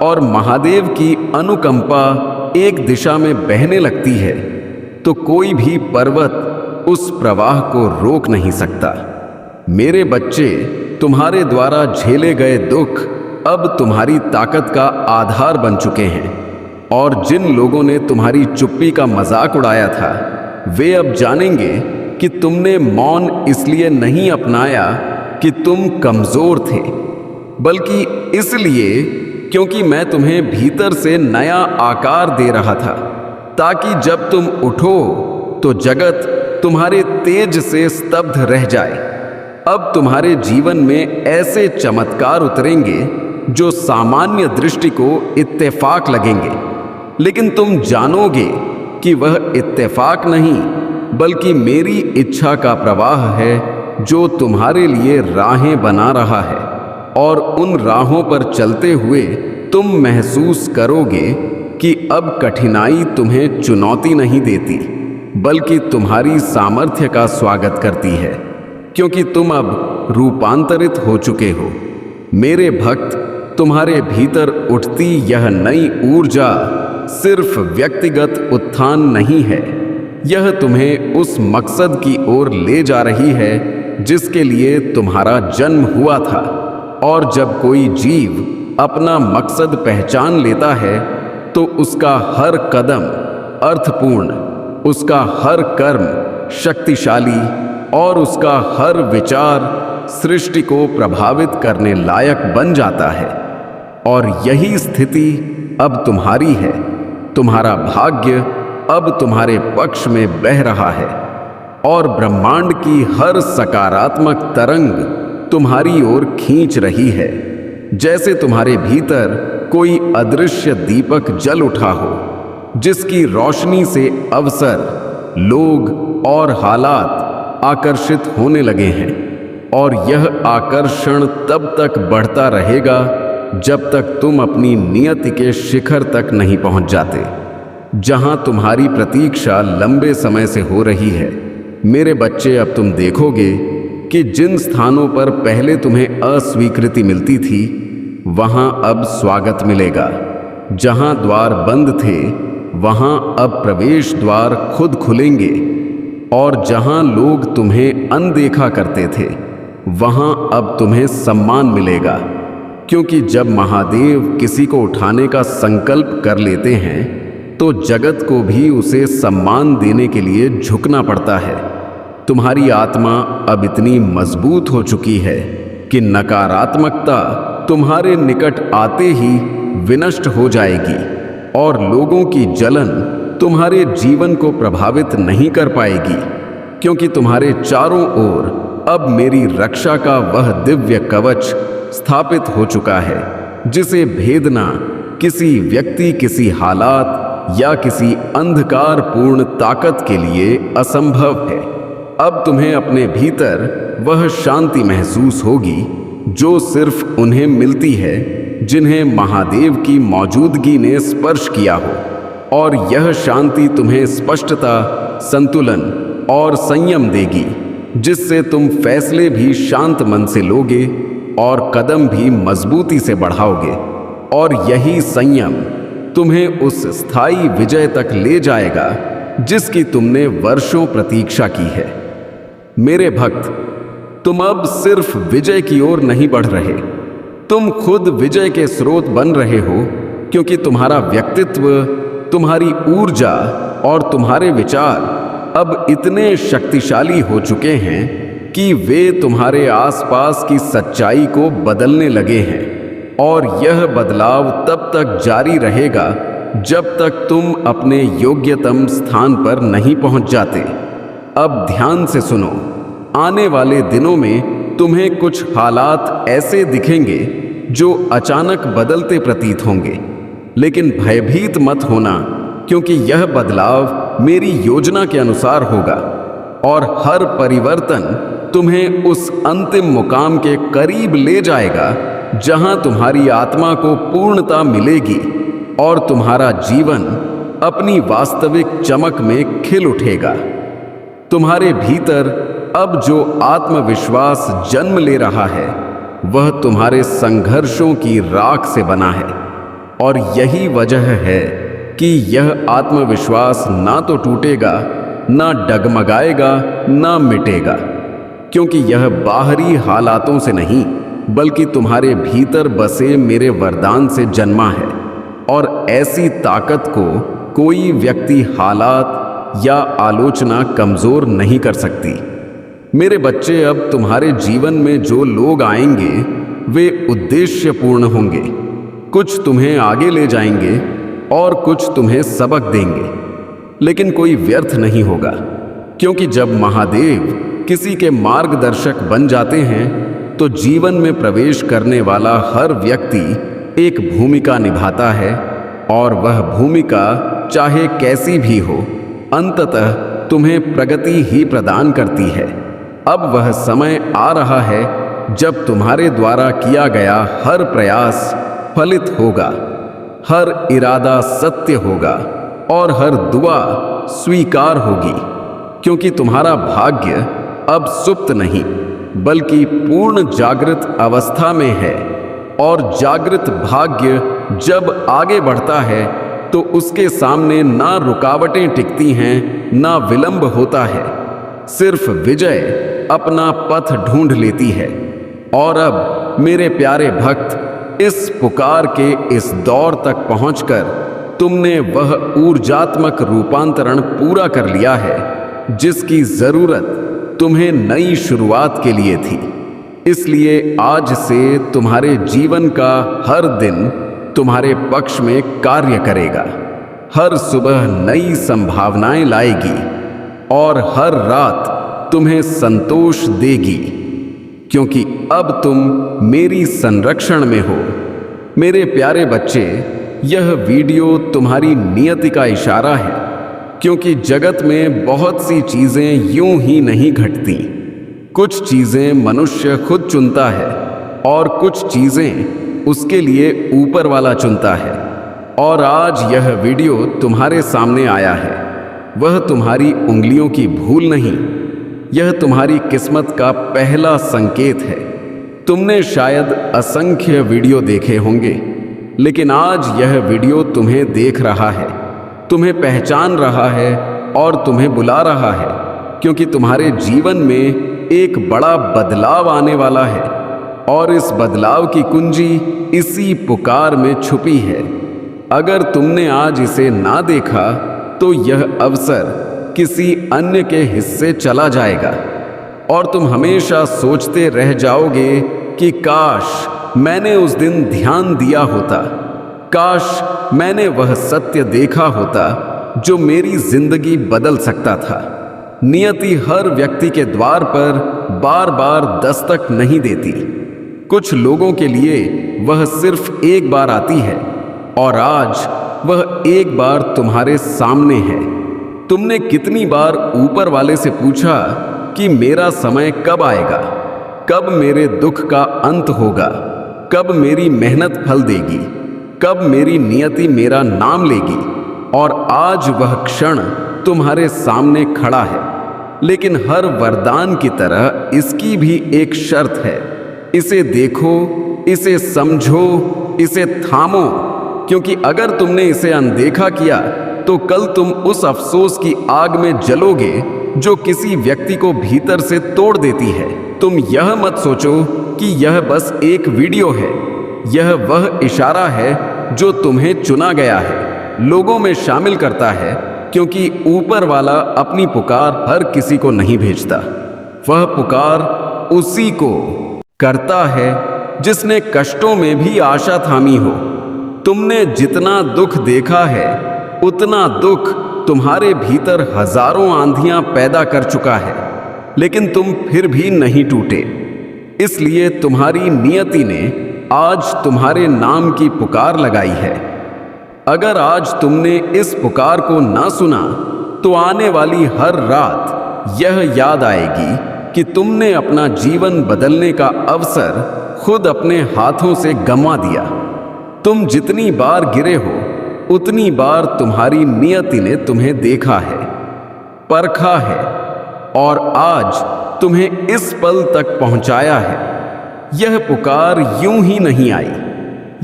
और महादेव की अनुकंपा एक दिशा में बहने लगती है तो कोई भी पर्वत उस प्रवाह को रोक नहीं सकता। मेरे बच्चे, तुम्हारे द्वारा झेले गए दुख अब तुम्हारी ताकत का आधार बन चुके हैं, और जिन लोगों ने तुम्हारी चुप्पी का मजाक उड़ाया था वे अब जानेंगे कि तुमने मौन इसलिए नहीं अपनाया कि तुम कमजोर थे, बल्कि इसलिए क्योंकि मैं तुम्हें भीतर से नया आकार दे रहा था, ताकि जब तुम उठो तो जगत तुम्हारे तेज से स्तब्ध रह जाए। अब तुम्हारे जीवन में ऐसे चमत्कार उतरेंगे जो सामान्य दृष्टि को इत्तेफाक लगेंगे, लेकिन तुम जानोगे कि वह इत्तेफाक नहीं बल्कि मेरी इच्छा का प्रवाह है जो तुम्हारे लिए राहें बना रहा है, और उन राहों पर चलते हुए तुम महसूस करोगे कि अब कठिनाई तुम्हें चुनौती नहीं देती बल्कि तुम्हारी सामर्थ्य का स्वागत करती है, क्योंकि तुम अब रूपांतरित हो चुके हो। मेरे भक्त, तुम्हारे भीतर उठती यह नई ऊर्जा सिर्फ व्यक्तिगत उत्थान नहीं है, यह तुम्हें उस मकसद की ओर ले जा रही है जिसके लिए तुम्हारा जन्म हुआ था। और जब कोई जीव अपना मकसद पहचान लेता है तो उसका हर कदम अर्थपूर्ण, उसका हर कर्म शक्तिशाली और उसका हर विचार सृष्टि को प्रभावित करने लायक बन जाता है। और यही स्थिति अब तुम्हारी है। तुम्हारा भाग्य अब तुम्हारे पक्ष में बह रहा है और ब्रह्मांड की हर सकारात्मक तरंग तुम्हारी ओर खींच रही है, जैसे तुम्हारे भीतर कोई अदृश्य दीपक जल उठा हो, जिसकी रोशनी से अवसर, लोग और हालात आकर्षित होने लगे हैं। और यह आकर्षण तब तक बढ़ता रहेगा जब तक तुम अपनी नियति के शिखर तक नहीं पहुंच जाते। जहां तुम्हारी प्रतीक्षा लंबे समय से हो रही है। मेरे बच्चे, अब तुम देखोगे कि जिन स्थानों पर पहले तुम्हें अस्वीकृति मिलती थी, वहां अब स्वागत मिलेगा। जहां द्वार बंद थे, वहां अब प्रवेश द्वार खुद खुलेंगे। और जहां लोग तुम्हें अनदेखा करते थे, वहां अब तुम्हें सम्मान मिलेगा। क्योंकि जब महादेव किसी को उठाने का संकल्प कर लेते हैं, तो जगत को भी उसे सम्मान देने के लिए झुकना पड़ता है। तुम्हारी आत्मा अब इतनी मजबूत हो चुकी है कि नकारात्मकता तुम्हारे निकट आते ही विनष्ट हो जाएगी और लोगों की जलन तुम्हारे जीवन को प्रभावित नहीं कर पाएगी, क्योंकि तुम्हारे चारों ओर अब मेरी रक्षा का वह दिव्य कवच स्थापित हो चुका है, जिसे भेदना किसी व्यक्ति, किसी हालात या किसी अंधकारपूर्ण ताकत के लिए असंभव है। अब तुम्हें अपने भीतर वह शांति महसूस होगी जो सिर्फ उन्हें मिलती है जिन्हें महादेव की मौजूदगी ने स्पर्श किया हो। और यह शांति तुम्हें स्पष्टता, संतुलन और संयम देगी, जिससे तुम फैसले भी शांत मन से लोगे और कदम भी मजबूती से बढ़ाओगे। और यही संयम तुम्हें उस स्थायी विजय तक ले जाएगा जिसकी तुमने वर्षों प्रतीक्षा की है। मेरे भक्त, तुम अब सिर्फ विजय की ओर नहीं बढ़ रहे, तुम खुद विजय के स्रोत बन रहे हो, क्योंकि तुम्हारा व्यक्तित्व, तुम्हारी ऊर्जा और तुम्हारे विचार अब इतने शक्तिशाली हो चुके हैं कि वे तुम्हारे आसपास की सच्चाई को बदलने लगे हैं। और यह बदलाव तब तक जारी रहेगा जब तक तुम अपने योग्यतम स्थान पर नहीं पहुंच जाते। अब ध्यान से सुनो, आने वाले दिनों में तुम्हें कुछ हालात ऐसे दिखेंगे जो अचानक बदलते प्रतीत होंगे, लेकिन भयभीत मत होना, क्योंकि यह बदलाव मेरी योजना के अनुसार होगा और हर परिवर्तन तुम्हें उस अंतिम मुकाम के करीब ले जाएगा जहां तुम्हारी आत्मा को पूर्णता मिलेगी और तुम्हारा जीवन अपनी वास्तविक चमक में खिल उठेगा। तुम्हारे भीतर अब जो आत्मविश्वास जन्म ले रहा है, वह तुम्हारे संघर्षों की राख से बना है। और यही वजह है कि यह आत्मविश्वास ना तो टूटेगा, ना डगमगाएगा, ना मिटेगा, क्योंकि यह बाहरी हालातों से नहीं, बल्कि तुम्हारे भीतर बसे मेरे वरदान से जन्मा है। और ऐसी ताकत को कोई व्यक्ति, हालात या आलोचना कमजोर नहीं कर सकती। मेरे बच्चे, अब तुम्हारे जीवन में जो लोग आएंगे वे उद्देश्यपूर्ण होंगे। कुछ तुम्हें आगे ले जाएंगे और कुछ तुम्हें सबक देंगे, लेकिन कोई व्यर्थ नहीं होगा, क्योंकि जब महादेव किसी के मार्गदर्शक बन जाते हैं तो जीवन में प्रवेश करने वाला हर व्यक्ति एक भूमिका निभाता है, और वह भूमिका चाहे कैसी भी हो, अंततः तुम्हें प्रगति ही प्रदान करती है। अब वह समय आ रहा है जब तुम्हारे द्वारा किया गया हर प्रयास फलित होगा, हर इरादा सत्य होगा और हर दुआ स्वीकार होगी, क्योंकि तुम्हारा भाग्य अब सुप्त नहीं बल्कि पूर्ण जागृत अवस्था में है। और जागृत भाग्य जब आगे बढ़ता है तो उसके सामने ना रुकावटें टिकती हैं, ना विलंब होता है, सिर्फ विजय अपना पथ ढूंढ लेती है। और अब मेरे प्यारे भक्त, इस पुकार के इस दौर तक पहुंचकर तुमने वह ऊर्जात्मक रूपांतरण पूरा कर लिया है जिसकी जरूरत तुम्हें नई शुरुआत के लिए थी। इसलिए आज से तुम्हारे जीवन का हर दिन तुम्हारे पक्ष में कार्य करेगा, हर सुबह नई संभावनाएं लाएगी और हर रात तुम्हें संतोष देगी, क्योंकि अब तुम मेरी संरक्षण में हो। मेरे प्यारे बच्चे, यह वीडियो तुम्हारी नियति का इशारा है, क्योंकि जगत में बहुत सी चीजें यूं ही नहीं घटती। कुछ चीजें मनुष्य खुद चुनता है और कुछ चीजें उसके लिए ऊपर वाला चुनता है। और आज यह वीडियो तुम्हारे सामने आया है। वह तुम्हारी उंगलियों की भूल नहीं, यह तुम्हारी किस्मत का पहला संकेत है। तुमने शायद असंख्य वीडियो देखे होंगे, लेकिन आज यह वीडियो तुम्हें देख रहा है, तुम्हें पहचान रहा है और तुम्हें बुला रहा है, क्योंकि तुम्हारे जीवन में एक बड़ा बदलाव आने वाला है और इस बदलाव की कुंजी इसी पुकार में छुपी है। अगर तुमने आज इसे ना देखा तो यह अवसर किसी अन्य के हिस्से चला जाएगा और तुम हमेशा सोचते रह जाओगे कि काश मैंने उस दिन ध्यान दिया होता, काश मैंने वह सत्य देखा होता जो मेरी जिंदगी बदल सकता था। नियति हर व्यक्ति के द्वार पर बार बार दस्तक नहीं देती। कुछ लोगों के लिए वह सिर्फ एक बार आती है और आज वह एक बार तुम्हारे सामने है। तुमने कितनी बार ऊपर वाले से पूछा कि मेरा समय कब आएगा, कब मेरे दुख का अंत होगा, कब मेरी मेहनत फल देगी, कब मेरी नियति मेरा नाम लेगी। और आज वह क्षण तुम्हारे सामने खड़ा है। लेकिन हर वरदान की तरह इसकी भी एक शर्त है। इसे देखो, इसे समझो, इसे थामो, क्योंकि अगर तुमने इसे अनदेखा किया तो कल तुम उस अफसोस की आग में जलोगे जो किसी व्यक्ति को भीतर से तोड़ देती है। तुम यह मत सोचो कि यह बस एक वीडियो है, यह वह इशारा है जो तुम्हें चुना गया है, लोगों में शामिल करता है, क्योंकि ऊपर वाला अपनी पुकार हर किसी को नहीं भेजता। वह पुकार उसी को करता है जिसने कष्टों में भी आशा थामी हो। तुमने जितना दुख देखा है उतना दुख तुम्हारे भीतर हजारों आंधियां पैदा कर चुका है, लेकिन तुम फिर भी नहीं टूटे। इसलिए तुम्हारी नियति ने आज तुम्हारे नाम की पुकार लगाई है। अगर आज तुमने इस पुकार को ना सुना तो आने वाली हर रात यह याद आएगी कि तुमने अपना जीवन बदलने का अवसर खुद अपने हाथों से गंवा दिया। तुम जितनी बार गिरे हो उतनी बार तुम्हारी नियति ने तुम्हें देखा है, परखा है और आज तुम्हें इस पल तक पहुंचाया है। यह पुकार यूं ही नहीं आई,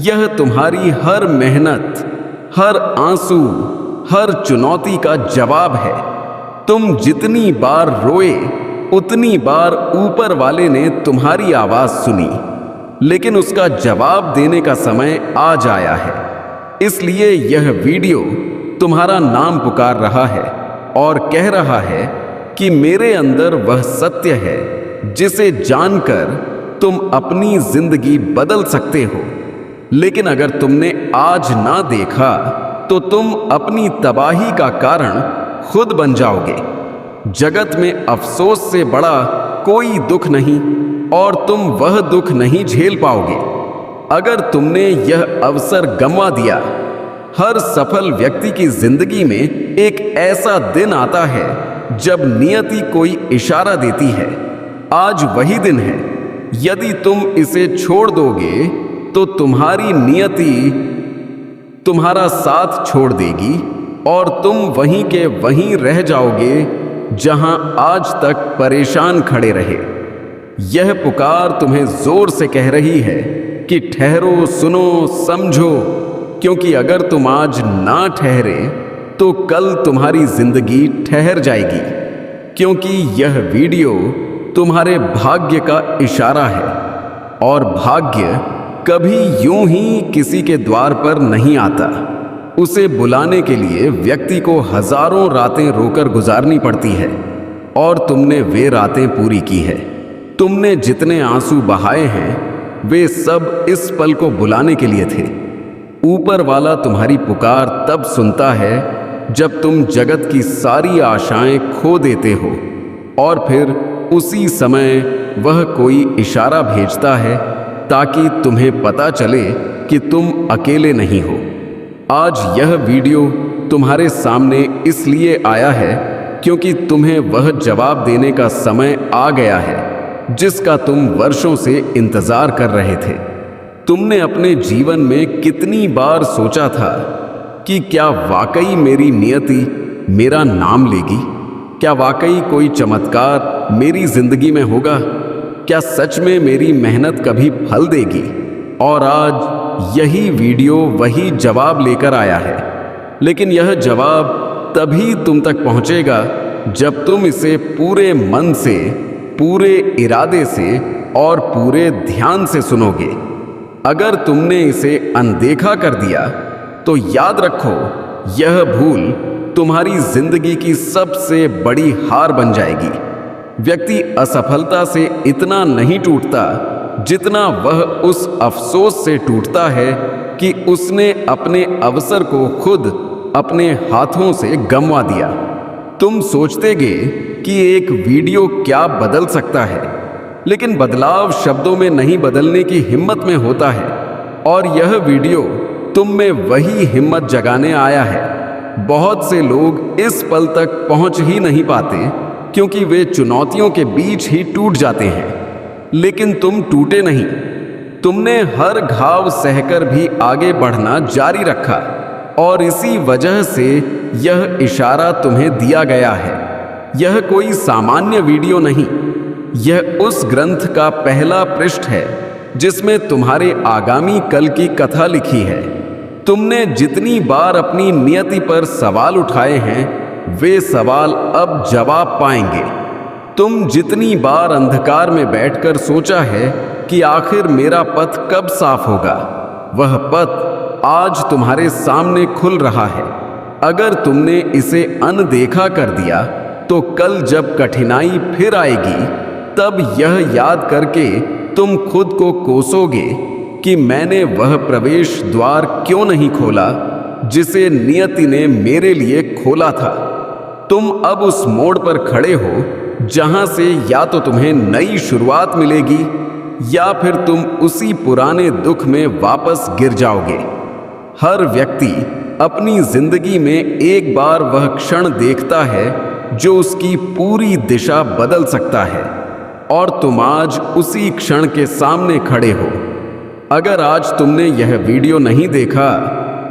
यह तुम्हारी हर मेहनत, हर आंसू, हर चुनौती का जवाब है। तुम जितनी बार रोए उतनी बार ऊपर वाले ने तुम्हारी आवाज सुनी, लेकिन उसका जवाब देने का समय आज आया है। इसलिए यह वीडियो तुम्हारा नाम पुकार रहा है और कह रहा है कि मेरे अंदर वह सत्य है जिसे जानकर तुम अपनी जिंदगी बदल सकते हो। लेकिन अगर तुमने आज ना देखा तो तुम अपनी तबाही का कारण खुद बन जाओगे। जगत में अफसोस से बड़ा कोई दुख नहीं और तुम वह दुख नहीं झेल पाओगे। अगर तुमने यह अवसर गंवा दिया, हर सफल व्यक्ति की जिंदगी में एक ऐसा दिन आता है जब नियति कोई इशारा देती है। आज वही दिन है। यदि तुम इसे छोड़ दोगे तो तुम्हारी नियति तुम्हारा साथ छोड़ देगी और तुम वहीं के वहीं रह जाओगे जहां आज तक परेशान खड़े रहे। यह पुकार तुम्हें जोर से कह रही है कि ठहरो, सुनो, समझो, क्योंकि अगर तुम आज ना ठहरे तो कल तुम्हारी जिंदगी ठहर जाएगी। क्योंकि यह वीडियो तुम्हारे भाग्य का इशारा है और भाग्य कभी यूं ही किसी के द्वार पर नहीं आता। उसे बुलाने के लिए व्यक्ति को हजारों रातें रोकर गुजारनी पड़ती है और तुमने वे रातें पूरी की है। तुमने जितने आंसू बहाए हैं वे सब इस पल को बुलाने के लिए थे। ऊपर वाला तुम्हारी पुकार तब सुनता है जब तुम जगत की सारी आशाएं खो देते हो और फिर उसी समय वह कोई इशारा भेजता है ताकि तुम्हें पता चले कि तुम अकेले नहीं हो। आज यह वीडियो तुम्हारे सामने इसलिए आया है क्योंकि तुम्हें वह जवाब देने का समय आ गया है जिसका तुम वर्षों से इंतजार कर रहे थे। तुमने अपने जीवन में कितनी बार सोचा था कि क्या वाकई मेरी नियति मेरा नाम लेगी? क्या वाकई कोई चमत्कार मेरी जिंदगी में होगा? क्या सच में मेरी मेहनत कभी फल देगी? और आज यही वीडियो वही जवाब लेकर आया है। लेकिन यह जवाब तभी तुम तक पहुंचेगा जब तुम इसे पूरे मन से, पूरे इरादे से और पूरे ध्यान से सुनोगे। अगर तुमने इसे अनदेखा कर दिया तो याद रखो, यह भूल तुम्हारी जिंदगी की सबसे बड़ी हार बन जाएगी। व्यक्ति असफलता से इतना नहीं टूटता जितना वह उस अफसोस से टूटता है कि उसने अपने अवसर को खुद अपने हाथों से गंवा दिया। तुम सोचतेगे कि एक वीडियो क्या बदल सकता है, लेकिन बदलाव शब्दों में नहीं बदलने की हिम्मत में होता है। और यह वीडियो तुम में वही हिम्मत जगाने आया है। बहुत से लोग इस पल तक पहुंच ही नहीं पाते क्योंकि वे चुनौतियों के बीच ही टूट जाते हैं। लेकिन तुम टूटे नहीं। तुमने हर घाव सहकर भी आगे बढ़ना जारी रखा और इसी वजह से यह इशारा तुम्हें दिया गया है। यह कोई सामान्य वीडियो नहीं, यह उस ग्रंथ का पहला पृष्ठ है जिसमें तुम्हारे आगामी कल की कथा लिखी है। तुमने जितनी बार अपनी नियति पर सवाल उठाए हैं, वे सवाल अब जवाब पाएंगे। तुम जितनी बार अंधकार में बैठकर सोचा है कि आखिर मेरा पथ कब साफ होगा, वह पथ आज तुम्हारे सामने खुल रहा है। अगर तुमने इसे अनदेखा कर दिया तो कल जब कठिनाई फिर आएगी, तब यह याद करके तुम खुद को कोसोगे कि मैंने वह प्रवेश द्वार क्यों नहीं खोला जिसे नियति ने मेरे लिए खोला था। तुम अब उस मोड़ पर खड़े हो जहां से या तो तुम्हें नई शुरुआत मिलेगी या फिर तुम उसी पुराने दुख में वापस गिर जाओगे। हर व्यक्ति अपनी जिंदगी में एक बार वह क्षण देखता है जो उसकी पूरी दिशा बदल सकता है, और तुम आज उसी क्षण के सामने खड़े हो। अगर आज तुमने यह वीडियो नहीं देखा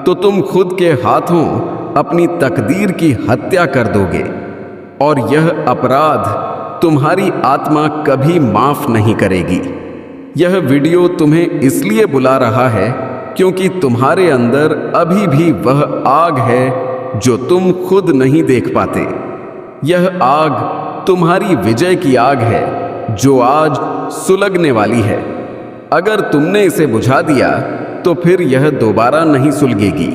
तो तुम खुद के हाथों अपनी तकदीर की हत्या कर दोगे, और यह अपराध तुम्हारी आत्मा कभी माफ नहीं करेगी। यह वीडियो तुम्हें इसलिए बुला रहा है क्योंकि तुम्हारे अंदर अभी भी वह आग है जो तुम खुद नहीं देख पाते। यह आग तुम्हारी विजय की आग है जो आज सुलगने वाली है। अगर तुमने इसे बुझा दिया तो फिर यह दोबारा नहीं सुलगेगी।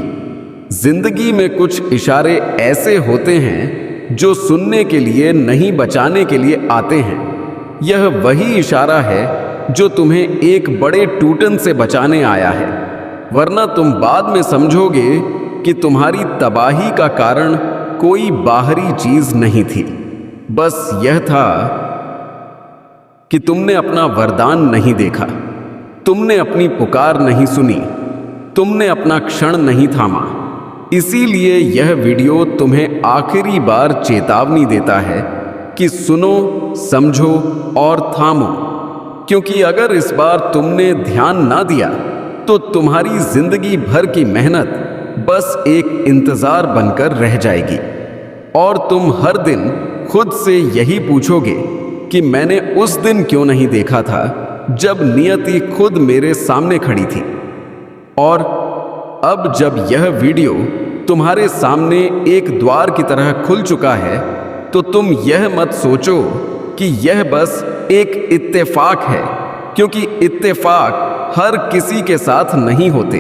जिंदगी में कुछ इशारे ऐसे होते हैं जो सुनने के लिए नहीं, बचाने के लिए आते हैं। यह वही इशारा है जो तुम्हें एक बड़े टूटन से बचाने आया है, वरना तुम बाद में समझोगे कि तुम्हारी तबाही का कारण कोई बाहरी चीज नहीं थी। बस यह था कि तुमने अपना वरदान नहीं देखा, तुमने अपनी पुकार नहीं सुनी, तुमने अपना क्षण नहीं थामा। इसीलिए यह वीडियो तुम्हें आखिरी बार चेतावनी देता है कि सुनो, समझो और थामो, क्योंकि अगर इस बार तुमने ध्यान ना दिया तो तुम्हारी जिंदगी भर की मेहनत बस एक इंतजार बनकर रह जाएगी। और तुम हर दिन खुद से यही पूछोगे कि मैंने उस दिन क्यों नहीं देखा था जब नियति खुद मेरे सामने खड़ी थी। और अब जब यह वीडियो तुम्हारे सामने एक द्वार की तरह खुल चुका है तो तुम यह मत सोचो कि यह बस एक इत्तेफाक है, क्योंकि इत्तेफाक हर किसी के साथ नहीं होते।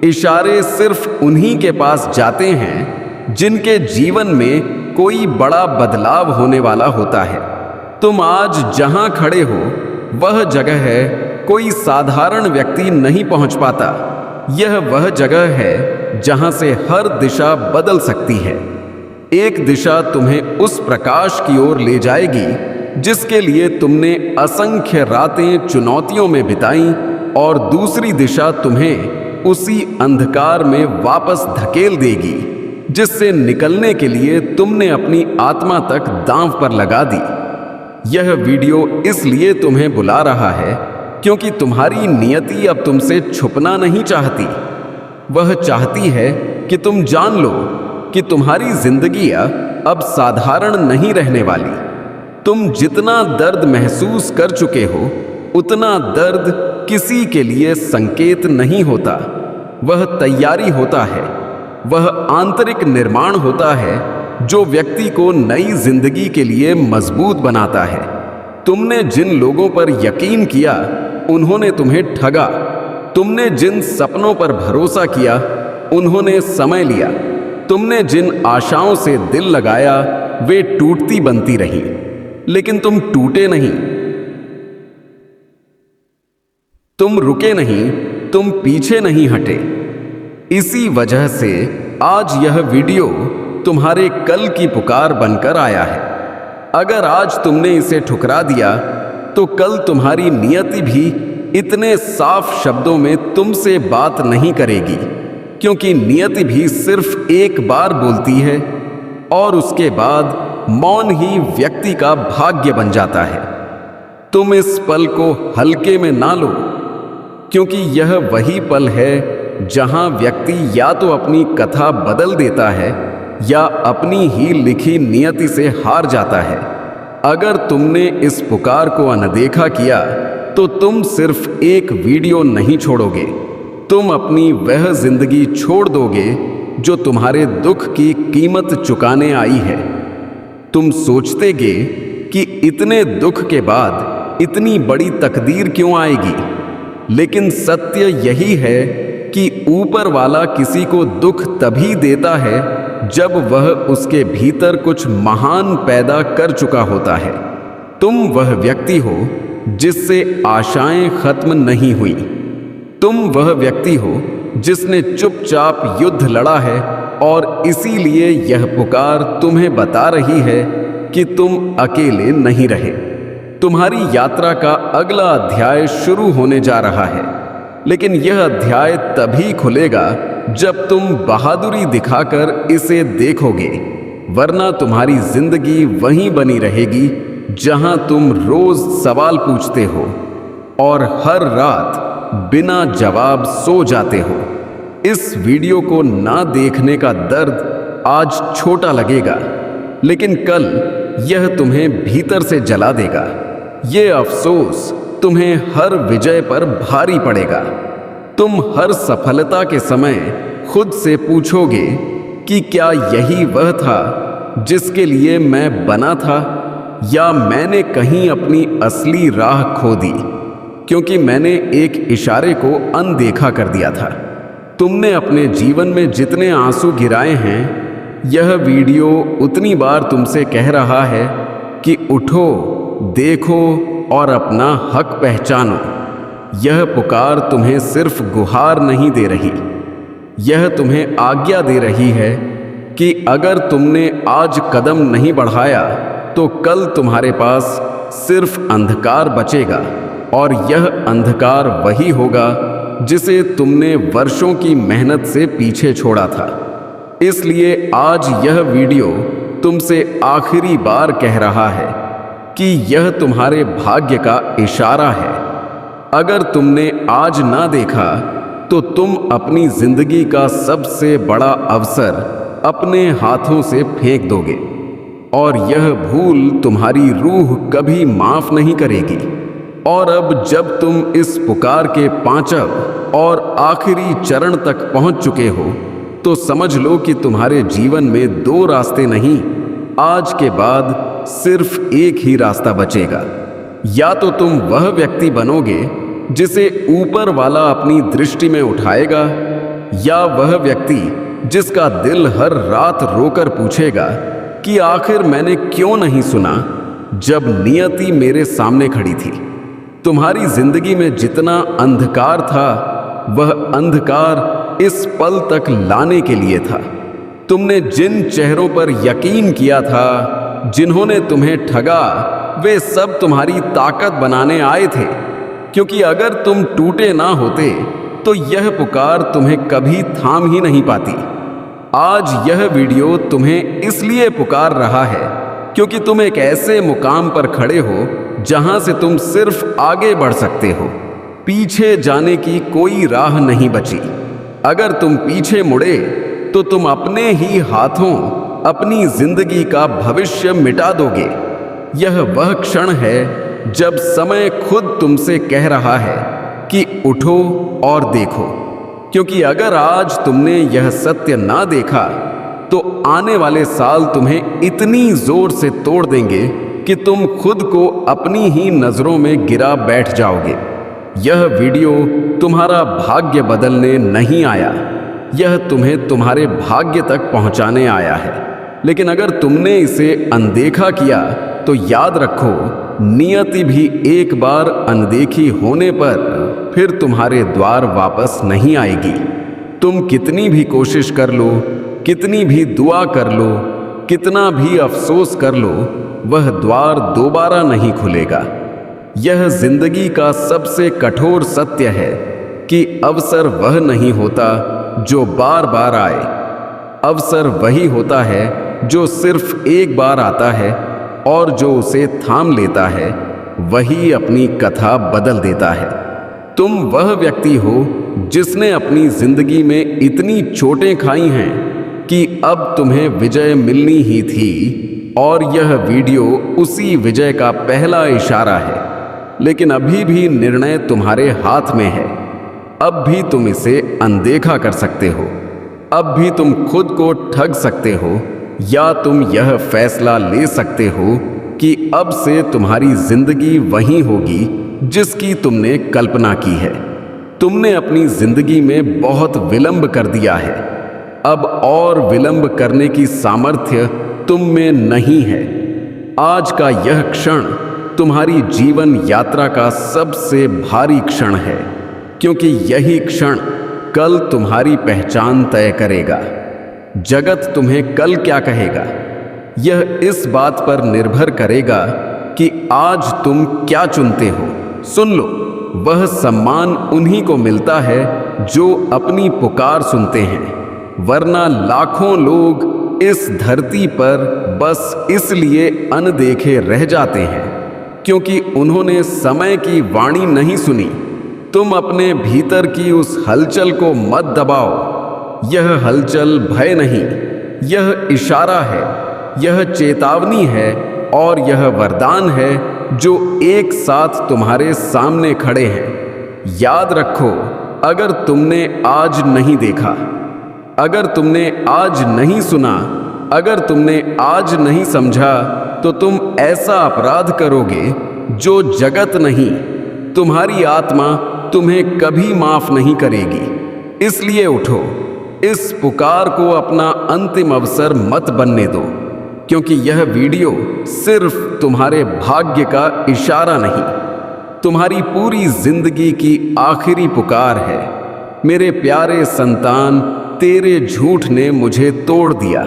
इशारे सिर्फ उन्हीं के पास जाते हैं जिनके जीवन में कोई बड़ा बदलाव होने वाला होता है। तुम आज जहां खड़े हो वह जगह है कोई साधारण व्यक्ति नहीं पहुंच पाता। यह वह जगह है जहां से हर दिशा बदल सकती है। एक दिशा तुम्हें उस प्रकाश की ओर ले जाएगी जिसके लिए तुमने असंख्य रातें चुनौतियों में बिताई, और दूसरी दिशा तुम्हें उसी अंधकार में वापस धकेल देगी जिससे निकलने के लिए तुमने अपनी आत्मा तक दांव पर लगा दी। यह वीडियो इसलिए तुम्हें बुला रहा है क्योंकि तुम्हारी नियति अब तुमसे छुपना नहीं चाहती। वह चाहती है कि तुम जान लो कि तुम्हारी जिंदगी अब साधारण नहीं रहने वाली। तुम जितना दर्द महसूस कर चुके हो, उतना दर्द किसी के लिए संकेत नहीं होता। वह तैयारी होता है, वह आंतरिक निर्माण होता है जो व्यक्ति को नई जिंदगी के लिए मजबूत बनाता है। तुमने जिन लोगों पर यकीन किया, उन्होंने तुम्हें ठगा। तुमने जिन सपनों पर भरोसा किया, उन्होंने समय लिया। तुमने जिन आशाओं से दिल लगाया, वे टूटती बनती रही, लेकिन तुम टूटे नहीं, तुम रुके नहीं, तुम पीछे नहीं हटे। इसी वजह से आज यह वीडियो तुम्हारे कल की पुकार बनकर आया है। अगर आज तुमने इसे ठुकरा दिया, तो कल तुम्हारी नियति भी इतने साफ शब्दों में तुमसे बात नहीं करेगी, क्योंकि नियति भी सिर्फ एक बार बोलती है और उसके बाद मौन ही व्यक्ति का भाग्य बन जाता है। तुम इस पल को हल्के में ना लो, क्योंकि यह वही पल है जहां व्यक्ति या तो अपनी कथा बदल देता है या अपनी ही लिखी नियति से हार जाता है। अगर तुमने इस पुकार को अनदेखा किया, तो तुम सिर्फ एक वीडियो नहीं छोड़ोगे, तुम अपनी वह जिंदगी छोड़ दोगे जो तुम्हारे दुख की कीमत चुकाने आई है। तुम सोचतेगे कि इतने दुख के बाद इतनी बड़ी तकदीर क्यों आएगी, लेकिन सत्य यही है कि ऊपर वाला किसी को दुख तभी देता है जब वह उसके भीतर कुछ महान पैदा कर चुका होता है। तुम वह व्यक्ति हो जिससे आशाएं खत्म नहीं हुई। तुम वह व्यक्ति हो जिसने चुपचाप युद्ध लड़ा है, और इसीलिए यह पुकार तुम्हें बता रही है कि तुम अकेले नहीं रहे। तुम्हारी यात्रा का अगला अध्याय शुरू होने जा रहा है, लेकिन यह अध्याय तभी खुलेगा जब तुम बहादुरी दिखाकर इसे देखोगे, वरना तुम्हारी जिंदगी वहीं बनी रहेगी जहां तुम रोज सवाल पूछते हो और हर रात बिना जवाब सो जाते हो। इस वीडियो को ना देखने का दर्द आज छोटा लगेगा, लेकिन कल यह तुम्हें भीतर से जला देगा। ये अफसोस तुम्हें हर विजय पर भारी पड़ेगा। तुम हर सफलता के समय खुद से पूछोगे कि क्या यही वह था जिसके लिए मैं बना था, या मैंने कहीं अपनी असली राह खो दी क्योंकि मैंने एक इशारे को अनदेखा कर दिया था। तुमने अपने जीवन में जितने आंसू गिराए हैं, यह वीडियो उतनी बार तुमसे कह रहा है कि उठो, देखो और अपना हक पहचानो। यह पुकार तुम्हें सिर्फ गुहार नहीं दे रही, यह तुम्हें आज्ञा दे रही है कि अगर तुमने आज कदम नहीं बढ़ाया तो कल तुम्हारे पास सिर्फ अंधकार बचेगा, और यह अंधकार वही होगा जिसे तुमने वर्षों की मेहनत से पीछे छोड़ा था। इसलिए आज यह वीडियो तुमसे आखिरी बार कह रहा है कि यह तुम्हारे भाग्य का इशारा है। अगर तुमने आज ना देखा तो तुम अपनी जिंदगी का सबसे बड़ा अवसर अपने हाथों से फेंक दोगे, और यह भूल तुम्हारी रूह कभी माफ नहीं करेगी। और अब जब तुम इस पुकार के पांचव और आखिरी चरण तक पहुंच चुके हो, तो समझ लो कि तुम्हारे जीवन में दो रास्ते नहीं, आज के बाद सिर्फ एक ही रास्ता बचेगा। या तो तुम वह व्यक्ति बनोगे जिसे ऊपर वाला अपनी दृष्टि में उठाएगा, या वह व्यक्ति जिसका दिल हर रात रोकर पूछेगा कि आखिर मैंने क्यों नहीं सुना जब नियति मेरे सामने खड़ी थी। तुम्हारी जिंदगी में जितना अंधकार था, वह अंधकार इस पल तक लाने के लिए था। तुमने जिन चेहरों पर यकीन किया था, जिन्होंने तुम्हें ठगा, वे सब तुम्हारी ताकत बनाने आए थे, क्योंकि अगर तुम टूटे ना होते तो यह पुकार तुम्हें कभी थाम ही नहीं पाती। आज यह वीडियो तुम्हें इसलिए पुकार रहा है क्योंकि तुम एक ऐसे मुकाम पर खड़े हो जहां से तुम सिर्फ आगे बढ़ सकते हो, पीछे जाने की कोई राह नहीं बची। अगर तुम पीछे मुड़े तो तुम अपने ही हाथों अपनी जिंदगी का भविष्य मिटा दोगे। यह वह क्षण है जब समय खुद तुमसे कह रहा है कि उठो और देखो, क्योंकि अगर आज तुमने यह सत्य ना देखा तो आने वाले साल तुम्हें इतनी जोर से तोड़ देंगे कि तुम खुद को अपनी ही नजरों में गिरा बैठ जाओगे। यह वीडियो तुम्हारा भाग्य बदलने नहीं आया, यह तुम्हें तुम्हारे भाग्य तक पहुंचाने आया है। लेकिन अगर तुमने इसे अनदेखा किया तो याद रखो, नियति भी एक बार अनदेखी होने पर फिर तुम्हारे द्वार वापस नहीं आएगी। तुम कितनी भी कोशिश कर लो, कितनी भी दुआ कर लो, कितना भी अफसोस कर लो, वह द्वार दोबारा नहीं खुलेगा। यह जिंदगी का सबसे कठोर सत्य है कि अवसर वह नहीं होता जो बार बार आए। अवसर वही होता है जो सिर्फ एक बार आता है, और जो उसे थाम लेता है वही अपनी कथा बदल देता है। तुम वह व्यक्ति हो जिसने अपनी जिंदगी में इतनी चोटें खाई हैं कि अब तुम्हें विजय मिलनी ही थी, और यह वीडियो उसी विजय का पहला इशारा है। लेकिन अभी भी निर्णय तुम्हारे हाथ में है। अब भी तुम इसे अनदेखा कर सकते हो, अब भी तुम खुद को ठग सकते हो, या तुम यह फैसला ले सकते हो कि अब से तुम्हारी जिंदगी वही होगी जिसकी तुमने कल्पना की है। तुमने अपनी जिंदगी में बहुत विलंब कर दिया है, अब और विलंब करने की सामर्थ्य तुम में नहीं है। आज का यह क्षण तुम्हारी जीवन यात्रा का सबसे भारी क्षण है, क्योंकि यही क्षण कल तुम्हारी पहचान तय करेगा। जगत तुम्हें कल क्या कहेगा, यह इस बात पर निर्भर करेगा कि आज तुम क्या चुनते हो। सुन लो, वह सम्मान उन्हीं को मिलता है जो अपनी पुकार सुनते हैं, वरना लाखों लोग इस धरती पर बस इसलिए अनदेखे रह जाते हैं क्योंकि उन्होंने समय की वाणी नहीं सुनी। तुम अपने भीतर की उस हलचल को मत दबाओ। यह हलचल भय नहीं, यह इशारा है, यह चेतावनी है, और यह वरदान है जो एक साथ तुम्हारे सामने खड़े हैं। याद रखो, अगर तुमने आज नहीं देखा, अगर तुमने आज नहीं सुना, अगर तुमने आज नहीं समझा, तो तुम ऐसा अपराध करोगे जो जगत नहीं, तुम्हारी आत्मा तुम्हें कभी माफ नहीं करेगी। इसलिए उठो, इस पुकार को अपना अंतिम अवसर मत बनने दो, क्योंकि यह वीडियो सिर्फ तुम्हारे भाग्य का इशारा नहीं, तुम्हारी पूरी जिंदगी की आखिरी पुकार है। मेरे प्यारे संतान, तेरे झूठ ने मुझे तोड़ दिया।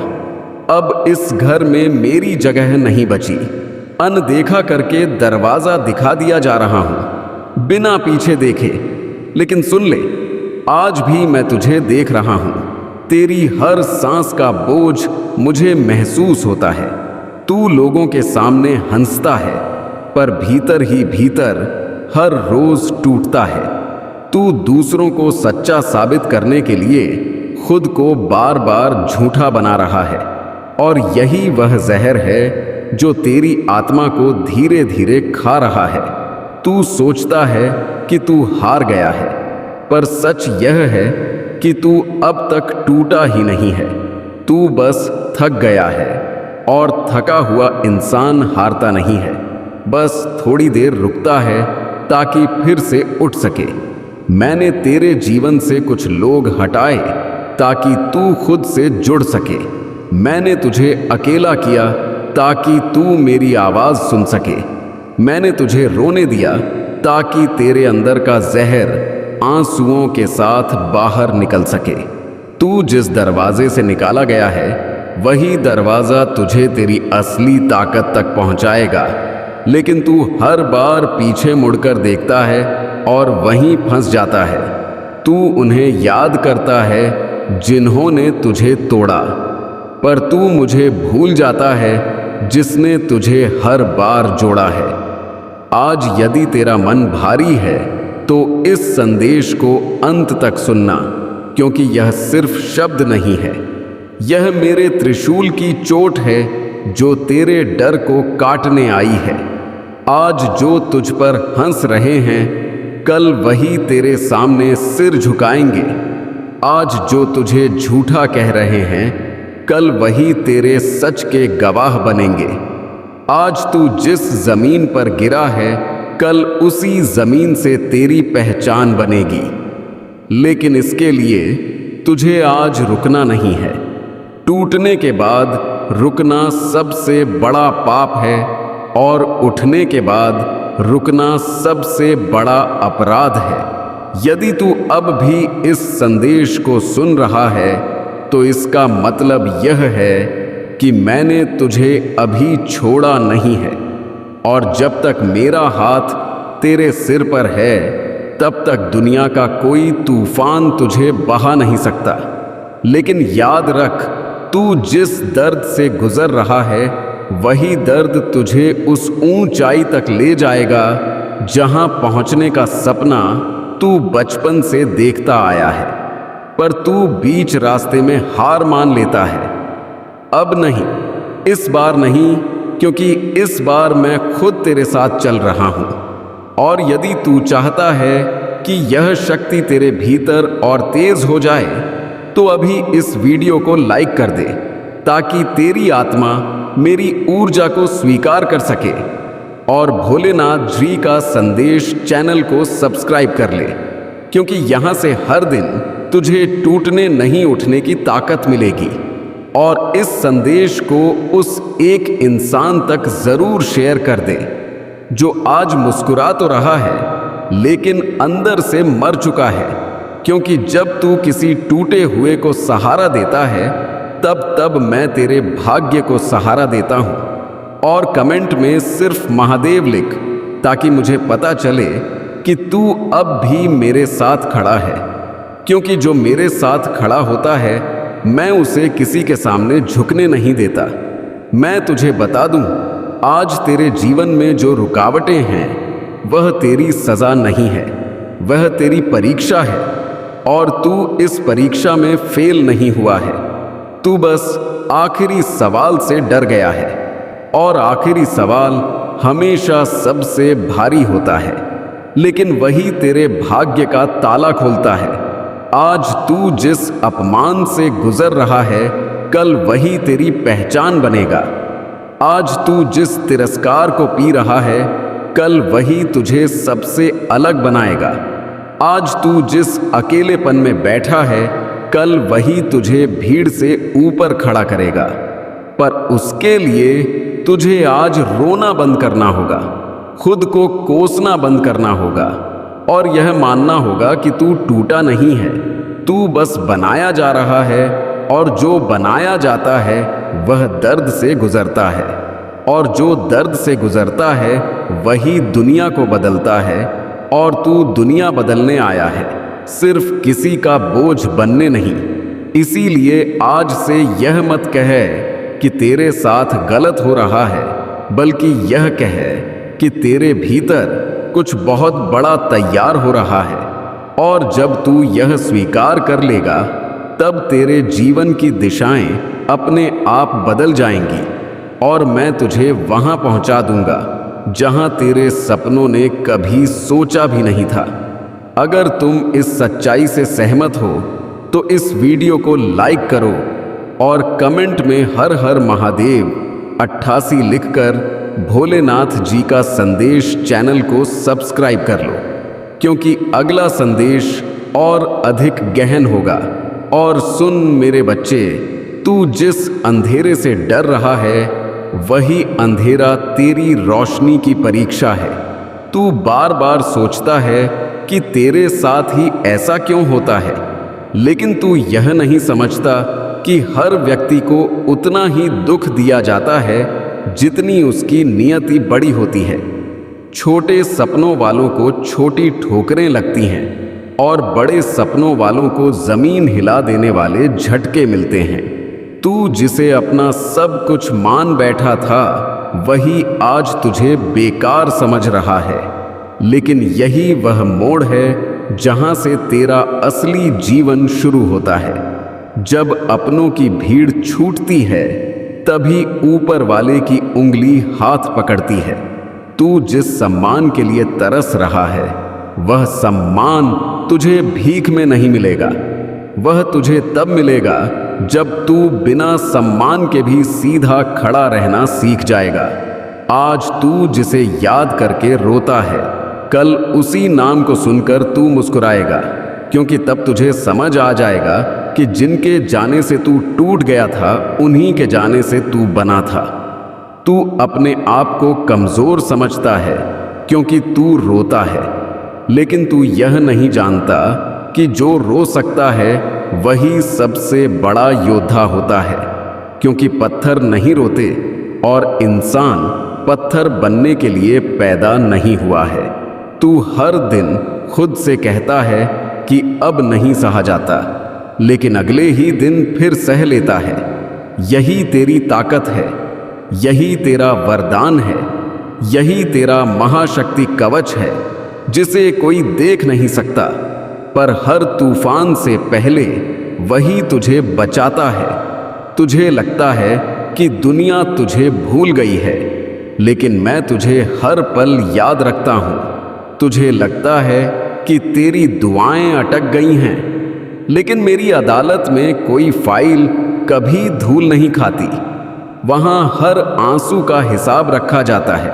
अब इस घर में मेरी जगह नहीं बची। अनदेखा करके दरवाजा दिखा दिया जा रहा हूं, बिना पीछे देखे। लेकिन सुन ले, आज भी मैं तुझे देख रहा हूं। तेरी हर सांस का बोझ मुझे महसूस होता है। तू लोगों के सामने हंसता है, पर भीतर ही भीतर हर रोज टूटता है। तू दूसरों को सच्चा साबित करने के लिए खुद को बार बार झूठा बना रहा है, और यही वह जहर है जो तेरी आत्मा को धीरे धीरे खा रहा है। तू सोचता है कि तू हार गया है, पर सच यह है कि तू अब तक टूटा ही नहीं है। तू बस थक गया है, और थका हुआ इंसान हारता नहीं है, बस थोड़ी देर रुकता है ताकि फिर से उठ सके। मैंने तेरे जीवन से कुछ लोग हटाए ताकि तू खुद से जुड़ सके। मैंने तुझे अकेला किया ताकि तू मेरी आवाज सुन सके। मैंने तुझे रोने दिया ताकि तेरे अंदर का जहर आंसुओं के साथ बाहर निकल सके। तू जिस दरवाजे से निकाला गया है, वही दरवाजा तुझे तेरी असली ताकत तक पहुंचाएगा। लेकिन तू हर बार पीछे मुड़कर देखता है और वहीं फंस जाता है। तू उन्हें याद करता है जिन्होंने तुझे तोड़ा, पर तू मुझे भूल जाता है जिसने तुझे हर बार जोड़ा है। आज यदि तेरा मन भारी है तो इस संदेश को अंत तक सुनना, क्योंकि यह सिर्फ शब्द नहीं है, यह मेरे त्रिशूल की चोट है जो तेरे डर को काटने आई है। आज जो तुझ पर हंस रहे हैं, कल वही तेरे सामने सिर झुकाएंगे। आज जो तुझे झूठा कह रहे हैं, कल वही तेरे सच के गवाह बनेंगे। आज तू जिस जमीन पर गिरा है, कल उसी जमीन से तेरी पहचान बनेगी। लेकिन इसके लिए तुझे आज रुकना नहीं है। टूटने के बाद रुकना सबसे बड़ा पाप है और उठने के बाद रुकना सबसे बड़ा अपराध है। यदि तू अब भी इस संदेश को सुन रहा है, तो इसका मतलब यह है कि मैंने तुझे अभी छोड़ा नहीं है, और जब तक मेरा हाथ तेरे सिर पर है, तब तक दुनिया का कोई तूफान तुझे बहा नहीं सकता। लेकिन याद रख, तू जिस दर्द से गुजर रहा है, वही दर्द तुझे उस ऊंचाई तक ले जाएगा जहां पहुंचने का सपना तू बचपन से देखता आया है। पर तू बीच रास्ते में हार मान लेता है। अब नहीं, इस बार नहीं, क्योंकि इस बार मैं खुद तेरे साथ चल रहा हूं। और यदि तू चाहता है कि यह शक्ति तेरे भीतर और तेज हो जाए, तो अभी इस वीडियो को लाइक कर दे, ताकि तेरी आत्मा मेरी ऊर्जा को स्वीकार कर सके। और भोलेनाथ जी का संदेश चैनल को सब्सक्राइब कर ले, क्योंकि यहां से हर दिन तुझे टूटने नहीं उठने की ताकत मिलेगी। और इस संदेश को उस एक इंसान तक जरूर शेयर कर दे जो आज मुस्कुरा तो रहा है, लेकिन अंदर से मर चुका है। क्योंकि जब तू किसी टूटे हुए को सहारा देता है, तब मैं तेरे भाग्य को सहारा देता हूं। और कमेंट में सिर्फ महादेव लिख, ताकि मुझे पता चले कि तू अब भी मेरे साथ खड़ा है। क्योंकि जो मेरे साथ खड़ा होता है, मैं उसे किसी के सामने झुकने नहीं देता। मैं तुझे बता दूं, आज तेरे जीवन में जो रुकावटें हैं, वह तेरी सजा नहीं है, वह तेरी परीक्षा है। और तू इस परीक्षा में फेल नहीं हुआ है। तू बस आखिरी सवाल से डर गया है, और आखिरी सवाल हमेशा सबसे भारी होता है, लेकिन वही तेरे भाग्य का ताला खोलता है। आज तू जिस अपमान से गुजर रहा है, कल वही तेरी पहचान बनेगा। आज तू जिस तिरस्कार को पी रहा है, कल वही तुझे सबसे अलग बनाएगा। आज तू जिस अकेलेपन में बैठा है, कल वही तुझे भीड़ से ऊपर खड़ा करेगा। पर उसके लिए तुझे आज रोना बंद करना होगा, खुद को कोसना बंद करना होगा, और यह मानना होगा कि तू टूटा नहीं है, तू बस बनाया जा रहा है। और जो बनाया जाता है, वह दर्द से गुजरता है, और जो दर्द से गुजरता है, वही दुनिया को बदलता है। और तू दुनिया बदलने आया है, सिर्फ किसी का बोझ बनने नहीं। इसीलिए आज से यह मत कहे कि तेरे साथ गलत हो रहा है, बल्कि यह कहे कि तेरे भीतर कुछ बहुत बड़ा तैयार हो रहा है। और जब तू यह स्वीकार कर लेगा, तब तेरे जीवन की दिशाएं अपने आप बदल जाएंगी, और मैं तुझे वहां पहुंचा दूंगा जहां तेरे सपनों ने कभी सोचा भी नहीं था। अगर तुम इस सच्चाई से सहमत हो, तो इस वीडियो को लाइक करो और कमेंट में हर हर महादेव 88 लिखकर भोलेनाथ जी का संदेश चैनल को सब्सक्राइब कर लो, क्योंकि अगला संदेश और अधिक गहन होगा। और सुन मेरे बच्चे, तू जिस अंधेरे से डर रहा है, वही अंधेरा तेरी रोशनी की परीक्षा है। तू बार बार सोचता है कि तेरे साथ ही ऐसा क्यों होता है, लेकिन तू यह नहीं समझता कि हर व्यक्ति को उतना ही दुख दिया जाता है जितनी उसकी नियति बड़ी होती है। छोटे सपनों वालों को छोटी ठोकरें लगती हैं, और बड़े सपनों वालों को जमीन हिला देने वाले झटके मिलते हैं। तू जिसे अपना सब कुछ मान बैठा था, वही आज तुझे बेकार समझ रहा है। लेकिन यही वह मोड़ है जहां से तेरा असली जीवन शुरू होता है। जब अपनों की भीड़ छूटती है तभी ऊपर वाले की उंगली हाथ पकड़ती है। तू जिस सम्मान के लिए तरस रहा है वह सम्मान तुझे भीख में नहीं मिलेगा। वह तुझे तब मिलेगा जब तू बिना सम्मान के भी सीधा खड़ा रहना सीख जाएगा। आज तू जिसे याद करके रोता है, कल उसी नाम को सुनकर तू मुस्कुराएगा, क्योंकि तब तुझे समझ आ जाएगा कि जिनके जाने से तू टूट गया था उन्हीं के जाने से तू बना था। तू अपने आप को कमजोर समझता है क्योंकि तू रोता है, लेकिन तू यह नहीं जानता कि जो रो सकता है वही सबसे बड़ा योद्धा होता है, क्योंकि पत्थर नहीं रोते और इंसान पत्थर बनने के लिए पैदा नहीं हुआ है। तू हर दिन खुद से कहता है कि अब नहीं सहा जाता, लेकिन अगले ही दिन फिर सह लेता है। यही तेरी ताकत है, यही तेरा वरदान है, यही तेरा महाशक्ति कवच है जिसे कोई देख नहीं सकता, पर हर तूफान से पहले वही तुझे बचाता है। तुझे लगता है कि दुनिया तुझे भूल गई है, लेकिन मैं तुझे हर पल याद रखता हूँ। तुझे लगता है कि तेरी दुआएं अटक गई हैं, लेकिन मेरी अदालत में कोई फाइल कभी धूल नहीं खाती। वहाँ हर आंसू का हिसाब रखा जाता है,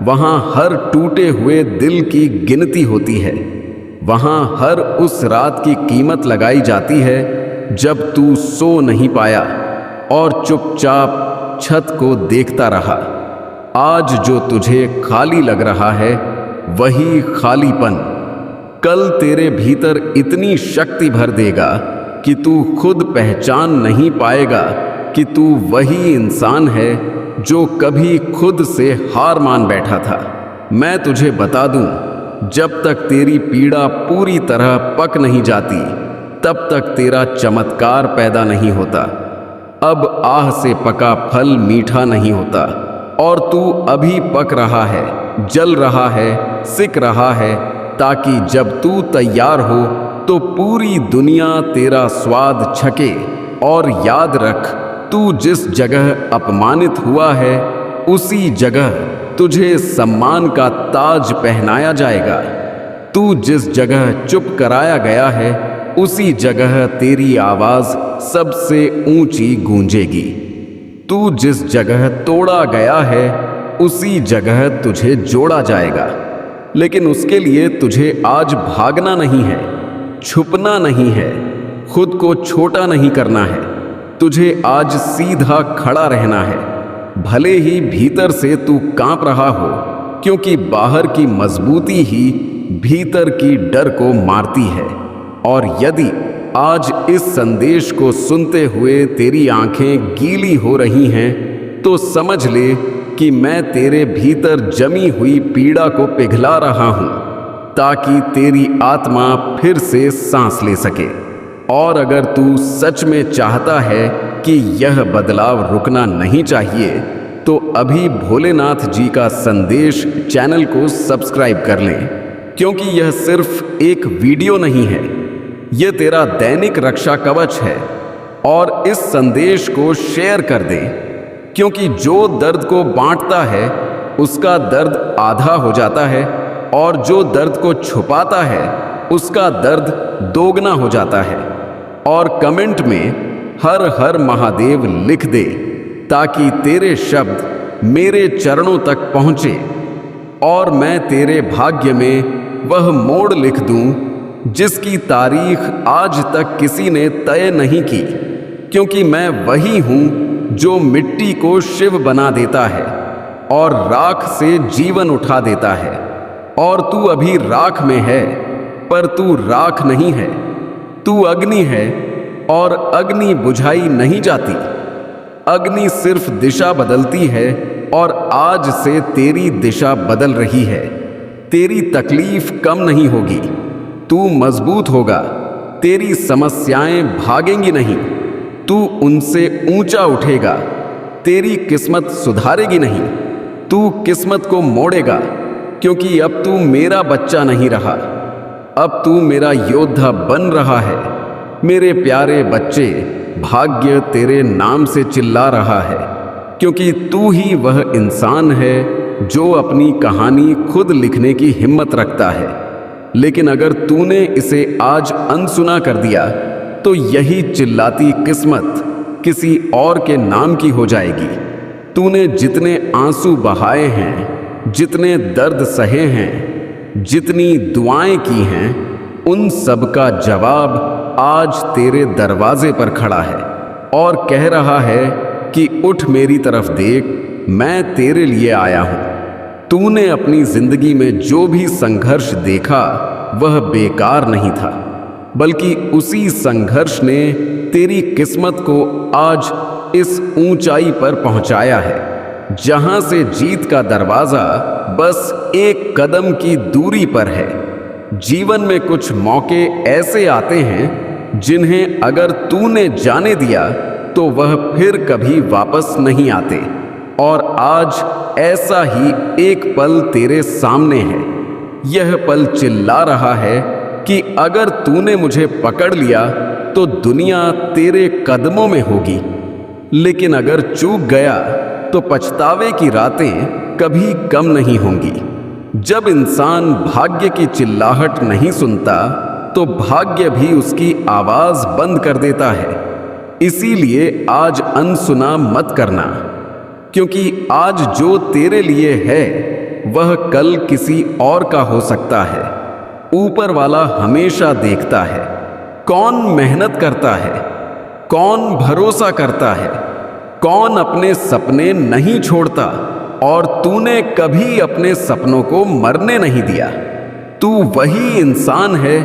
वहाँ हर टूटे हुए दिल की गिनती होती है, वहाँ हर उस रात की कीमत लगाई जाती है जब तू सो नहीं पाया और चुपचाप छत को देखता रहा। आज जो तुझे खाली लग रहा है वही खालीपन कल तेरे भीतर इतनी शक्ति भर देगा कि तू खुद पहचान नहीं पाएगा कि तू वही इंसान है जो कभी खुद से हार मान बैठा था। मैं तुझे बता दूं, जब तक तेरी पीड़ा पूरी तरह पक नहीं जाती तब तक तेरा चमत्कार पैदा नहीं होता। अब आह से पका फल मीठा नहीं होता और तू अभी पक रहा है, जल रहा है, सिक रहा है, ताकि जब तू तैयार हो तो पूरी दुनिया तेरा स्वाद छके। और याद रख, तू जिस जगह अपमानित हुआ है उसी जगह तुझे सम्मान का ताज पहनाया जाएगा। तू जिस जगह चुप कराया गया है उसी जगह तेरी आवाज सबसे ऊंची गूंजेगी। तू जिस जगह तोड़ा गया है उसी जगह तुझे जोड़ा जाएगा, लेकिन उसके लिए तुझे आज भागना नहीं है, छुपना नहीं है, खुद को छोटा नहीं करना है। तुझे आज सीधा खड़ा रहना है, भले ही भीतर से तू कांप रहा हो, क्योंकि बाहर की मजबूती ही भीतर की डर को मारती है। और यदि आज इस संदेश को सुनते हुए तेरी आंखें गीली हो रही हैं तो समझ ले कि मैं तेरे भीतर जमी हुई पीड़ा को पिघला रहा हूं ताकि तेरी आत्मा फिर से सांस ले सके। और अगर तू सच में चाहता है कि यह बदलाव रुकना नहीं चाहिए तो अभी भोलेनाथ जी का संदेश चैनल को सब्सक्राइब कर लें, क्योंकि यह सिर्फ एक वीडियो नहीं है, यह तेरा दैनिक रक्षा कवच है। और इस संदेश को शेयर कर दे, क्योंकि जो दर्द को बांटता है उसका दर्द आधा हो जाता है और जो दर्द को छुपाता है उसका दर्द दोगुना हो जाता है। और कमेंट में हर हर महादेव लिख दे ताकि तेरे शब्द मेरे चरणों तक पहुँचे और मैं तेरे भाग्य में वह मोड़ लिख दूं जिसकी तारीख आज तक किसी ने तय नहीं की, क्योंकि मैं वही हूं जो मिट्टी को शिव बना देता है और राख से जीवन उठा देता है। और तू अभी राख में है, पर तू राख नहीं है, तू अग्नि है और अग्नि बुझाई नहीं जाती। अग्नि सिर्फ दिशा बदलती है और आज से तेरी दिशा बदल रही है। तेरी तकलीफ कम नहीं होगी, तू मजबूत होगा, तेरी समस्याएं भागेंगी नहीं, तू उनसे ऊंचा उठेगा। तेरी किस्मत सुधारेगी नहीं, तू किस्मत को मोड़ेगा, क्योंकि अब तू मेरा बच्चा नहीं रहा, अब तू मेरा योद्धा बन रहा है। मेरे प्यारे बच्चे, भाग्य तेरे नाम से चिल्ला रहा है, क्योंकि तू ही वह इंसान है जो अपनी कहानी खुद लिखने की हिम्मत रखता है। लेकिन अगर तूने इसे आज अनसुना कर दिया तो यही चिल्लाती किस्मत किसी और के नाम की हो जाएगी। तूने जितने आंसू बहाए हैं, जितने दर्द सहे हैं, जितनी दुआएं की हैं, उन सब का जवाब आज तेरे दरवाजे पर खड़ा है और कह रहा है कि उठ मेरी तरफ देख, मैं तेरे लिए आया हूं। तूने अपनी जिंदगी में जो भी संघर्ष देखा वह बेकार नहीं था, बल्कि उसी संघर्ष ने तेरी किस्मत को आज इस ऊंचाई पर पहुंचाया है, जहां से जीत का दरवाजा बस एक कदम की दूरी पर है। जीवन में कुछ मौके ऐसे आते हैं जिन्हें अगर तूने जाने दिया तो वह फिर कभी वापस नहीं आते, और आज ऐसा ही एक पल तेरे सामने है। यह पल चिल्ला रहा है कि अगर तूने मुझे पकड़ लिया तो दुनिया तेरे कदमों में होगी, लेकिन अगर चूक गया तो पछतावे की रातें कभी कम नहीं होंगी। जब इंसान भाग्य की चिल्लाहट नहीं सुनता तो भाग्य भी उसकी आवाज बंद कर देता है। इसीलिए आज अनसुना मत करना, क्योंकि आज जो तेरे लिए है वह कल किसी और का हो सकता है। ऊपर वाला हमेशा देखता है कौन मेहनत करता है, कौन भरोसा करता है, कौन अपने सपने नहीं छोड़ता, और तूने कभी अपने सपनों को मरने नहीं दिया। तू वही इंसान है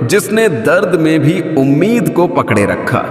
जिसने दर्द में भी उम्मीद को पकड़े रखा।